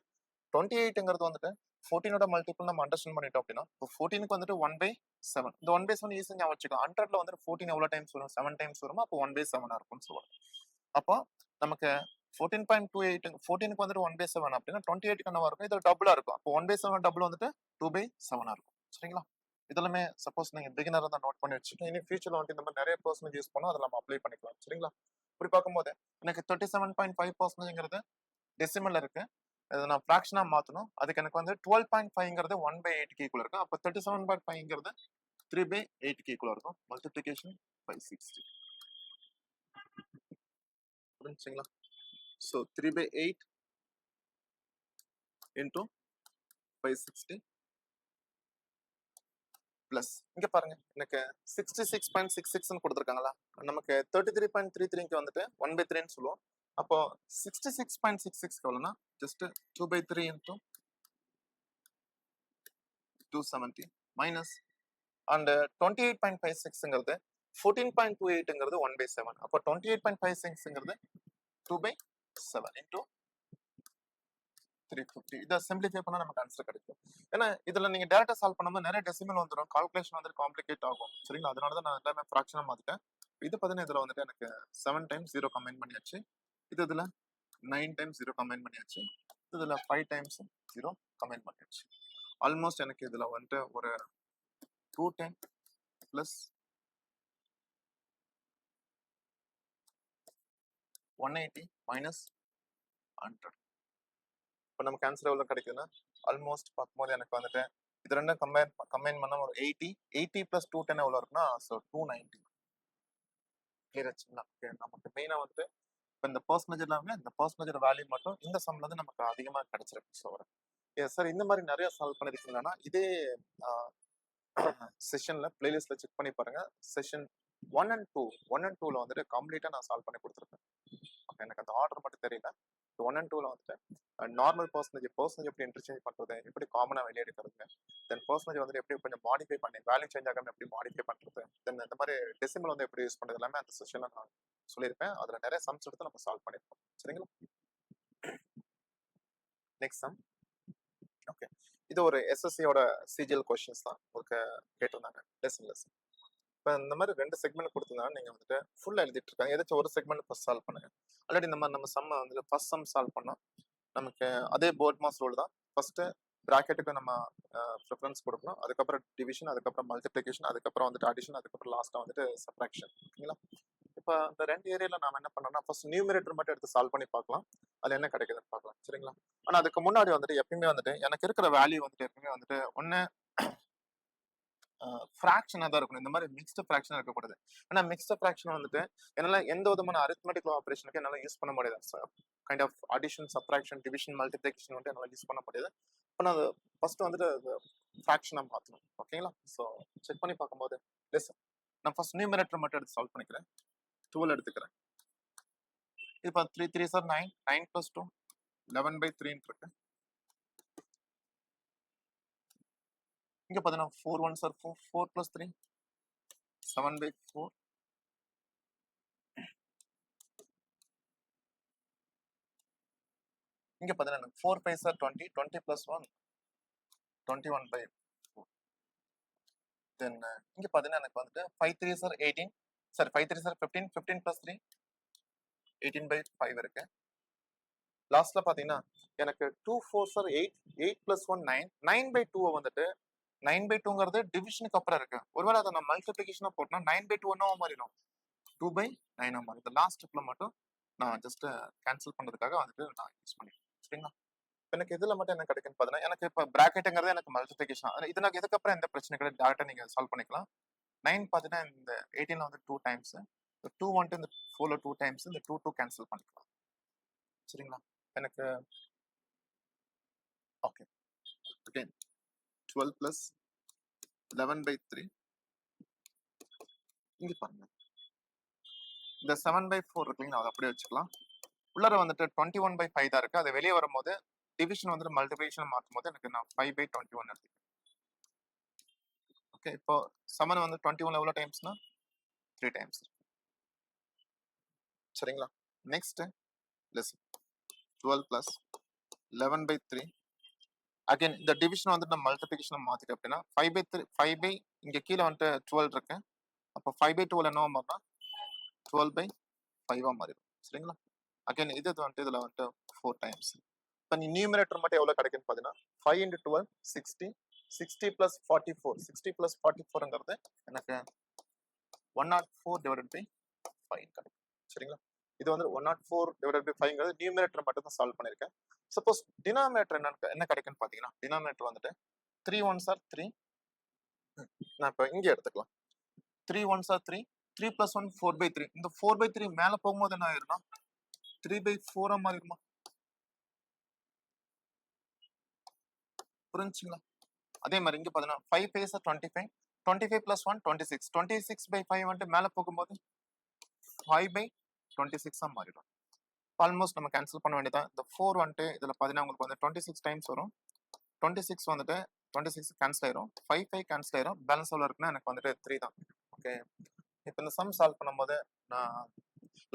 28ங்கிறது வந்துட்டு 14ஓட மல்டிபிள் நம்ம அண்டர்ஸ்டாண்ட் பண்ணிட்டோம் அப்படின்னா இப்போ 14க்கு வந்துட்டு 1/7. இந்த 1/7 ஈஸியா ஞாபகம் வச்சுக்கலாம். 100ல வந்துட்டு 14 எவ்வளவு டைம்ஸ் வரும்? 7 டைம்ஸ் வரும். அப்போ 1/7 இருக்கும்னு சொல்லுவாங்க. அப்போ நமக்கு 14.28 14க்கு வந்துட்டு 1/7 அப்படின்னா 28 என்னவா இருக்கும், இது டபுளா இருக்கும். அப்போ 1/7 டபுள் வந்துட்டு 2/7 இருக்கும். சரிங்களா? இதெல்லாமே சப்போஸ் நீங்க பிகினரா தான் நோட் பண்ணி வச்சுக்கோங்க. இனி ஃபியூச்சர்ல வந்துட்டு இந்த மாதிரி நிறைய பெர்சன்டேஜ் யூஸ் பண்ணோம், அதை நம்ம அப்ளை பண்ணிக்கலாம். சரிங்களா? இப்படி பார்க்கும்போது எனக்கு 37.5% டெசிமல்ல இருக்கு. அதை நான் ஃபிராக்ஷனா மாத்தணும். அதுக்கு எனக்கு வந்து 12.5ங்கிறது 1/8க்கு ஈக்குவல் இருக்கும். அப்போ 37.5ங்கிறது 3/8க்கு ஈக்குவல் இருக்கும். மல்டிப்ளிகேஷன் பை 60 புரிஞ்சுங்களா? ஸோ 3/8 இன்டூ 560 பிளஸ் இங்க பாருங்க எனக்கு 66.66 கொடுத்துருக்காங்களா, நமக்கு 33.33க்கு வந்துட்டு 1/3 சொல்லுவோம். அப்போ 66.66 எவ்வளோனா ஜஸ்ட் 2/3 இன்டூ 270 மைனஸ் அண்ட் 28.56ங்கிறது 14.28ங்கிறது 1/7. அப்போ 28.56ங்கிறது 2/7 இன்டூ 350. இதை சிம்பிளிஃபை பண்ணா நமக்கு ஆன்சர் கிடைக்கும். ஏன்னா இதுல நீங்க டேரக்டா சால்வ் பண்ணும்போது நிறைய டெசிமல் வந்துடும், கால்குலேஷன் வந்து காம்ப்ளிகேட் ஆகும். சரிங்களா? அதனால தான் நான் எல்லாமே ஃபிராக்ஷனா மாத்திட்டேன். இது பார்த்தீங்கன்னா இதுல வந்துட்டு எனக்கு 7 டைம்ஸ் 0 கம்பைன் பண்ணியாச்சு. இதுல 9 டைம்ஸ் 0 கம்பைன் பண்ணியாச்சு. இதுல 5 டைம்ஸ் 0 கம்பைன் பண்ணியாச்சு. ஆல்மோஸ்ட் எனக்கு இதுல வந்துட்டு ஒரு 210 பிளஸ் 180 மைனஸ் 100. இப்போ நமக்கு ஆன்சர் எவ்வளவு கிடைக்குதுன்னா ஆல்மோஸ்ட் பார்க்கும்போது எனக்கு வந்துட்டு இது ரெண்டும் கம்பைன் பண்ணா ஒரு 80 பிளஸ் 210 எவ்வளவு இருக்குன்னா ஸோ 290. கிளியர் ஆச்சுங்களா? நமக்கு மெயினா வந்துட்டு இப்போ இந்த பர்சன்டேஜ் எல்லாமே இந்த பர்சன்டேஜ் வேல்யூ மட்டும் இந்த சம்ல இருந்து நமக்கு அதிகமா கிடைச்சிருக்கு. ஸோ சார் இந்த மாதிரி நிறைய சால்வ் பண்ணிருக்கீங்கன்னா இதே செஷன்ல பிளேலிஸ்ட்ல செக் பண்ணி பாருங்க. செஷன் 1 and 2ல வந்துட்டு கம்ப்ளீட்டா நான் சால்வ் பண்ணி கொடுத்துருக்கேன். எனக்கு அந்த ஆர்டர் மட்டும் தெரியல. 1 and 2ல வந்துட்டு நார்மல் பர்சன்டேஜ் எப்படி இன்டர்சேஞ்ச் பண்றது, எப்படி காமனா வெளியே எடுக்கிறது, தென் பர்சன்டேஜ் வந்துட்டு எப்படி கொஞ்சம் மாடிஃபை பண்ணி வேல்யூ சேஞ்ச் ஆகாம எப்படி மாடிஃபை பண்றது, தென் இந்த மாதிரி டெசிமல் வந்து எப்படி யூஸ் பண்றது எல்லாமே அந்த செஷன்ல நான் சொல்லியிருப்பேன். அதுல நிறைய சம்ஸ் எடுத்து நம்ம சால்வ் பண்ணிருக்கோம். சரிங்களா? Next sum. ஓகே, இது ஒரு எஸ்எஸ்சியோட சிஜிஎல் கொஸ்டின்ஸ் தான் உங்களுக்கு கேட்டிருந்தாங்க. லெசன் இப்போ இந்த மாதிரி 2 செக்மெண்ட் கொடுத்துருந்தாங்க. நீங்க வந்துட்டு ஃபுல்லா எழுதிட்டு இருக்காங்க. ஏதாச்சும் ஒரு செக்மெண்ட் ஃபர்ஸ்ட் சால்வ் பண்ணுங்க. ஆல்ரெடி இந்த மாதிரி நம்ம சம்ம வந்து ஃபர்ஸ்ட் சம் சால்வ் பண்ணோம். நமக்கு அதே போர்ட் மாஸ் ரூல் தான். ஃபர்ஸ்ட் பிராக்கெட்டுக்கு நம்ம ப்ரிஃபரன்ஸ் கொடுக்கணும், அதுக்கப்புறம் டிவிஷன், அதுக்கப்புறம் மல்டிப்ளிகேஷன், அதுக்கப்புறம் வந்துட்டு அடிஷன், அதுக்கப்புறம் லாஸ்ட்டாக வந்துட்டு சப்ராக்ஷன். ஓகேங்களா? இப்போ இந்த 2 ஏரியால நாம என்ன பண்ணோம்னா ஃபர்ஸ்ட் நியூமரேட்டர் மட்டும் எடுத்து சால்வ் பண்ணி பார்க்கலாம், அது என்ன கிடைக்குதுன்னு பார்க்கலாம். சரிங்களா? ஆனா அதுக்கு முன்னாடி வந்துட்டு எப்பயுமே வந்துட்டு எனக்கு இருக்கிற வேல்யூ வந்துட்டு எப்பயுமே வந்துட்டு ஒன்னு ஃபிராக்ஷனா தான் இருக்கணும். இந்த மாதிரி மிக்ஸ்டு ஃபிராக்ஷன் இருக்கக்கூடாது. ஏன்னா மிக்ஸ்டு ஃபிராக்ஷன் வந்துட்டு என்னால எந்த விதமான அரித்மெட்டிக் ஆபரேஷனுக்கு என்னால யூஸ் பண்ண முடியாது. Kind of addition, subtraction, division, multiplication வந்துட்டு என்னால யூஸ் பண்ண முடியாது. இப்போ நான் ஃபர்ஸ்ட் வந்துட்டு ஃபிராக்ஷனா மாற்றணும். ஓகேங்களா? ஸோ செக் பண்ணி பார்க்கும்போது லிசன், நான் ஃபர்ஸ்ட் நியூமரேட்டர் மட்டும் எடுத்து சால்வ் பண்ணிக்கிறேன். 12 எடுத்துக்கிறேன். இப்போ 3 3 சார் 9, 9 + 2 11/3 இருக்கு. இங்க பார்த்தீங்கன்னா 4 1 சார் 4, 4 + 3 7/4. இங்க பார்த்தீங்கன்னா 4 5 சார் 20, 20 + 1 21/4. தென் இங்க பார்த்தீங்கன்னா எனக்கு வந்துட்டு 5 3 சார் 18, சார் 5 3 சார் 15, 15 + 3 18/5 இருக்கு. லாஸ்ட்ல பார்த்தீங்கன்னா எனக்கு 2 4 சார் 8, 8 + 1 9, 9/2 வந்துட்டு 9/2ங்கிறது டிவிஷனுக்கு அப்புறம் இருக்கு. ஒருவேளை அதை நான் மல்டிப்ளிகேஷனா போட்டா 9/2 என்னவா மாறிடும், 2/9 மாறிடும். இந்த லாஸ்ட் ஸ்டெப்ல மட்டும் நான் ஜஸ்ட் கேன்சல் பண்றதுக்காக வந்துட்டு நான் யூஸ் பண்ணிக்கிறேன். சரிங்களா? எனக்கு இதுல மட்டும் என்ன கிடைக்குன்னு பார்த்தீங்கன்னா எனக்கு இப்போ பிராக்கெட்டுங்கிறது எனக்கு மல்டிப்ளிகேஷன். இது எனக்கு இதுக்கப்புறம் எந்த பிரச்சனை கிடையாது, டேரக்டா நீங்க சால்வ் பண்ணிக்கலாம். 9 பார்த்தீங்கன்னா இந்த 18ல வந்து 2 டைம்ஸ், 2 வந்துட்டு இந்த 4ல 2 டைம்ஸ், இந்த 2 2 கேன்சல் பண்ணிக்கலாம். சரிங்களா? எனக்கு ஓகே, அகைன் 12 + 11/3. இங்க பாருங்க இந்த 7/4 இருக்கு இல்லைங்களா, அதை அப்படியே வச்சுக்கலாம். உள்ளர வந்துட்டு 21/5 தான் இருக்கு. அது வெளியே வரும்போது டிவிஷன் வந்துட்டு மல்டிப்ளிகேஷன் மாற்றும் போது எனக்கு நான் 5/21 எடுத்துக்கிறேன். ஓகே, இப்போ 7 வந்து 21 எவ்வளோ டைம்ஸ்னா 3 டைம்ஸ். சரிங்களா? Next lesson 12 + 11/3. அகைன் இந்த டிவிஷன் வந்துட்டு நம்ம மல்டிப்ளிகேஷன் மாத்திட்டு அப்படின்னா 5/3 5 இங்க கீழே வந்துட்டு 12 இருக்கு. அப்போ 5/12 என்னவா மாறினா 12/5 மாறிடும். சரிங்களா? அகைன் இது வந்துட்டு இதுல வந்துட்டு 4 டைம்ஸ். இப்போ நீ நியூமரேட்டர் மட்டும் எவ்வளவு கிடைக்குன்னு பாத்தீங்கன்னா 5 into 12 60 60 plus 44 60 plus 44ங்கிறது எனக்கு 104 divided by 5 கிடைக்கும். சரிங்களா? இது வந்து 104 divided by 5ங்கிறது நியூமரேட்டர் மட்டும் தான் சால்வ் பண்ணிருக்கேன். சப்போஸ் டினாமினேட்டர் என்ன கிடைக்குன்னு பாத்தீங்கன்னா டினாமினேட்டர் வந்துட்டு 3 1s are 3. நான் இப்போ இங்க எடுத்துக்கலாம். 3 1s are 3 3 plus 1 4/3. இந்த 4/3 மேல போகும்போது என்ன ஆயிரும்னா 3/4 மாறிடுமா? புரிஞ்சுங்களா? அதே மாதிரி இங்க பாத்தீங்கன்னா 5 5s are 25 25 plus 1 26 26/5 வந்துட்டு மேல போகும்போது 5/26 மாறிடும். ஆல்மோஸ்ட் நம்ம கேன்சல் பண்ண வேண்டியதான். இந்த 4 வந்துட்டு இதுல பாத்தீங்கன்னா உங்களுக்கு வந்து 26 டைம்ஸ் வரும். 26 வந்துட்டு 26 கேன்சல் ஆயிரும். 5 5 கேன்சல் ஆயிரும். பேலன்ஸ் எவ்வளவு இருக்குன்னா எனக்கு வந்துட்டு 3 தான். ஓகே. இப்போ இந்த சம் சால்வ் பண்ணும்போது நான்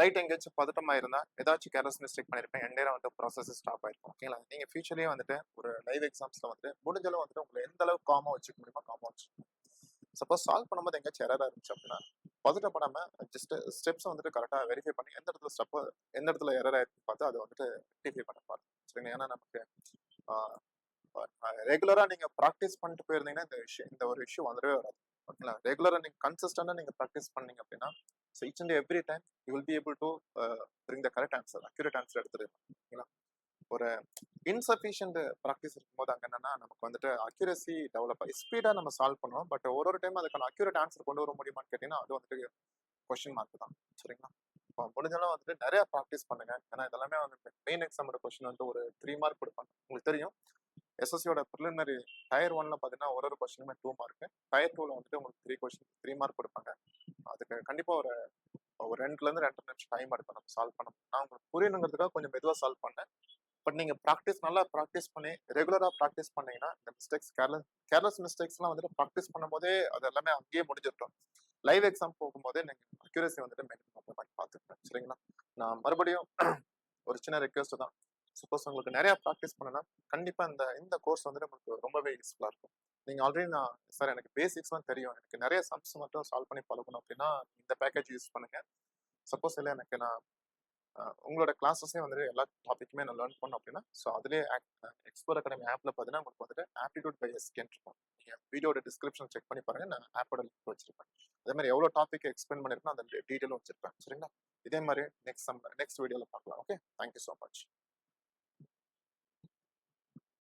லைட் எங்கேயாச்சும் பதட்டமா இருந்தா ஏதாச்சும் கேர்லெஸ் மிஸ்டேக் பண்ணிருப்பேன். எண்டேரா வந்து ப்ராசஸ் ஸ்டாப் ஆயிருக்கும். ஓகேங்களா? நீங்க ஃபியூச்சர்லயே வந்துட்டு ஒரு லைவ் எக்ஸாம்ஸ்ல வந்துட்டு முடிஞ்ச அளவு வந்துட்டு உங்களை எந்த அளவுக்கு காமா வச்சுக்க முடியுமோ காமா வச்சுக்கணும். சப்போஸ் சால்வ் பண்ணும்போது எங்கேயாச்சும் எரரா இருந்துச்சு அப்படின்னா பதட்டப்படாம ஜஸ்ட் ஸ்டெப்ஸ் வந்துட்டு கரெக்டா வெரிஃபை பண்ணி எந்த இடத்துல எரர் ஆயிருக்கு பார்த்து அதை வந்துட்டு ரெக்டிஃபை பண்ண பாருங்க. சரிங்க? ஏன்னா நமக்கு ரெகுலரா நீங்க ப்ராக்டிஸ் பண்ணிட்டு போயிருந்தீங்கன்னா இந்த ஒரு இஷ்யூ வந்துடவே வராது. ஓகேங்களா? ரெகுலரா நீங்க கன்சிஸ்டன்டா நீங்க ப்ராக்டிஸ் பண்ணீங்க அப்படின்னா each and every time you will be able to bring the correct answer, accurate answer எடுத்துருங்க. ஓகேங்களா? ஒரு இன்சஃபிஷியன்ட் ப்ராக்டிஸ் இருக்கும்போது அங்க என்னன்னா நமக்கு வந்துட்டு அக்யூரசி டெவலப் ஆகி ஸ்பீடா நம்ம சால்வ் பண்ணுவோம். பட் ஒரு டைம் அதுக்கான அக்யூரேட் ஆன்சர் கொண்டு வர முடியுமான்னு கேட்டீங்கன்னா அது வந்துட்டு கொஸ்டின் மார்க் தான். சரிங்களா? இப்போ முடிஞ்சாலும் வந்துட்டு நிறைய ப்ராக்டிஸ் பண்ணுங்க. ஏன்னா இதெல்லாமே வந்து மெயின் எக்ஸாமோட கொஸ்டின் வந்து ஒரு 3 மார்க் கொடுப்பாங்க. உங்களுக்கு தெரியும் எஸ்எஸ்சியோட ப்ரிலிமினரி டயர் 1ல பார்த்தீங்கன்னா ஒரு கொஸ்டினுமே 2 மார்க், டயர் 2ல வந்துட்டு உங்களுக்கு 3 மார்க் கொடுப்பாங்க. அதுக்கு கண்டிப்பா ஒரு 2ல இருந்து 2.5 நிமிஷம் டைம் எடுக்கும் நம்ம சால்வ் பண்ணணும். நான் உங்களுக்கு புரியணுங்கிறதுக்காக கொஞ்சம் மெதுவாக சால்வ் பண்ணேன். பட் நீங்க நல்லா ப்ராக்டிஸ் பண்ணி ரெகுலரா ப்ராக்டிஸ் பண்ணீங்கன்னா இந்த மிஸ்டேக்ஸ் கேர்லெஸ் மிஸ்டேக்ஸ்லாம் வந்துட்டு ப்ராக்டிஸ் பண்ணும்போதே அது எல்லாமே அங்கேயே முடிஞ்சிட்டோம். லைவ் எக்ஸாம் போகும்போதே நீங்க அக்யூரசி வந்துட்டு மெயின்டைன் பண்ற மாதிரி பார்த்துக்கிறேன். சரிங்களா? நான் மறுபடியும் ஒரு சின்ன ரெக்வெஸ்ட் தான். சப்போஸ் உங்களுக்கு நிறைய ப்ராக்டிஸ் பண்ணனா கண்டிப்பா இந்த கோர்ஸ் வந்துட்டு உங்களுக்கு ரொம்பவே யூஸ்ஃபுல்லா இருக்கும். நீங்க ஆல்ரெடி நான் சார் எனக்கு பேசிக்ஸ்லாம் தெரியும், எனக்கு நிறைய சம்ஸ் மட்டும் சால்வ் பண்ணி பழகணும் அப்படின்னா இந்த பேக்கேஜ் யூஸ் பண்ணுங்க. சப்போஸ் இல்லை எனக்கு நான் உங்களோட கிளாஸஸே வந்துட்டு எல்லா டாபிக்குமே நான் லேர்ன் பண்ணோம் அப்படின்னா ஸோ அதுலேயே எக்ஸ்ப்ளோர் அகாடமி ஆப்ல பார்த்தீங்கன்னா உங்களுக்கு வந்துட்டு ஆப்டிடியூட் பை எஸ்கேன் இருக்கும். நீங்கள் வீடியோட டிஸ்கிரிப்ஷன் செக் பண்ணி பாருங்க, நான் ஆப்போட லிங்க் வச்சிருப்பேன். அதே மாதிரி எவ்வளோ டாபிக் எக்ஸ்பிளைன் பண்ணிருக்கணும் அந்த டீட்டெயிலும் வச்சிருப்பேன். சரிங்களா? இதே மாதிரி நெக்ஸ்ட் வீடியோவில் பார்க்கலாம். Okay, thank you so much.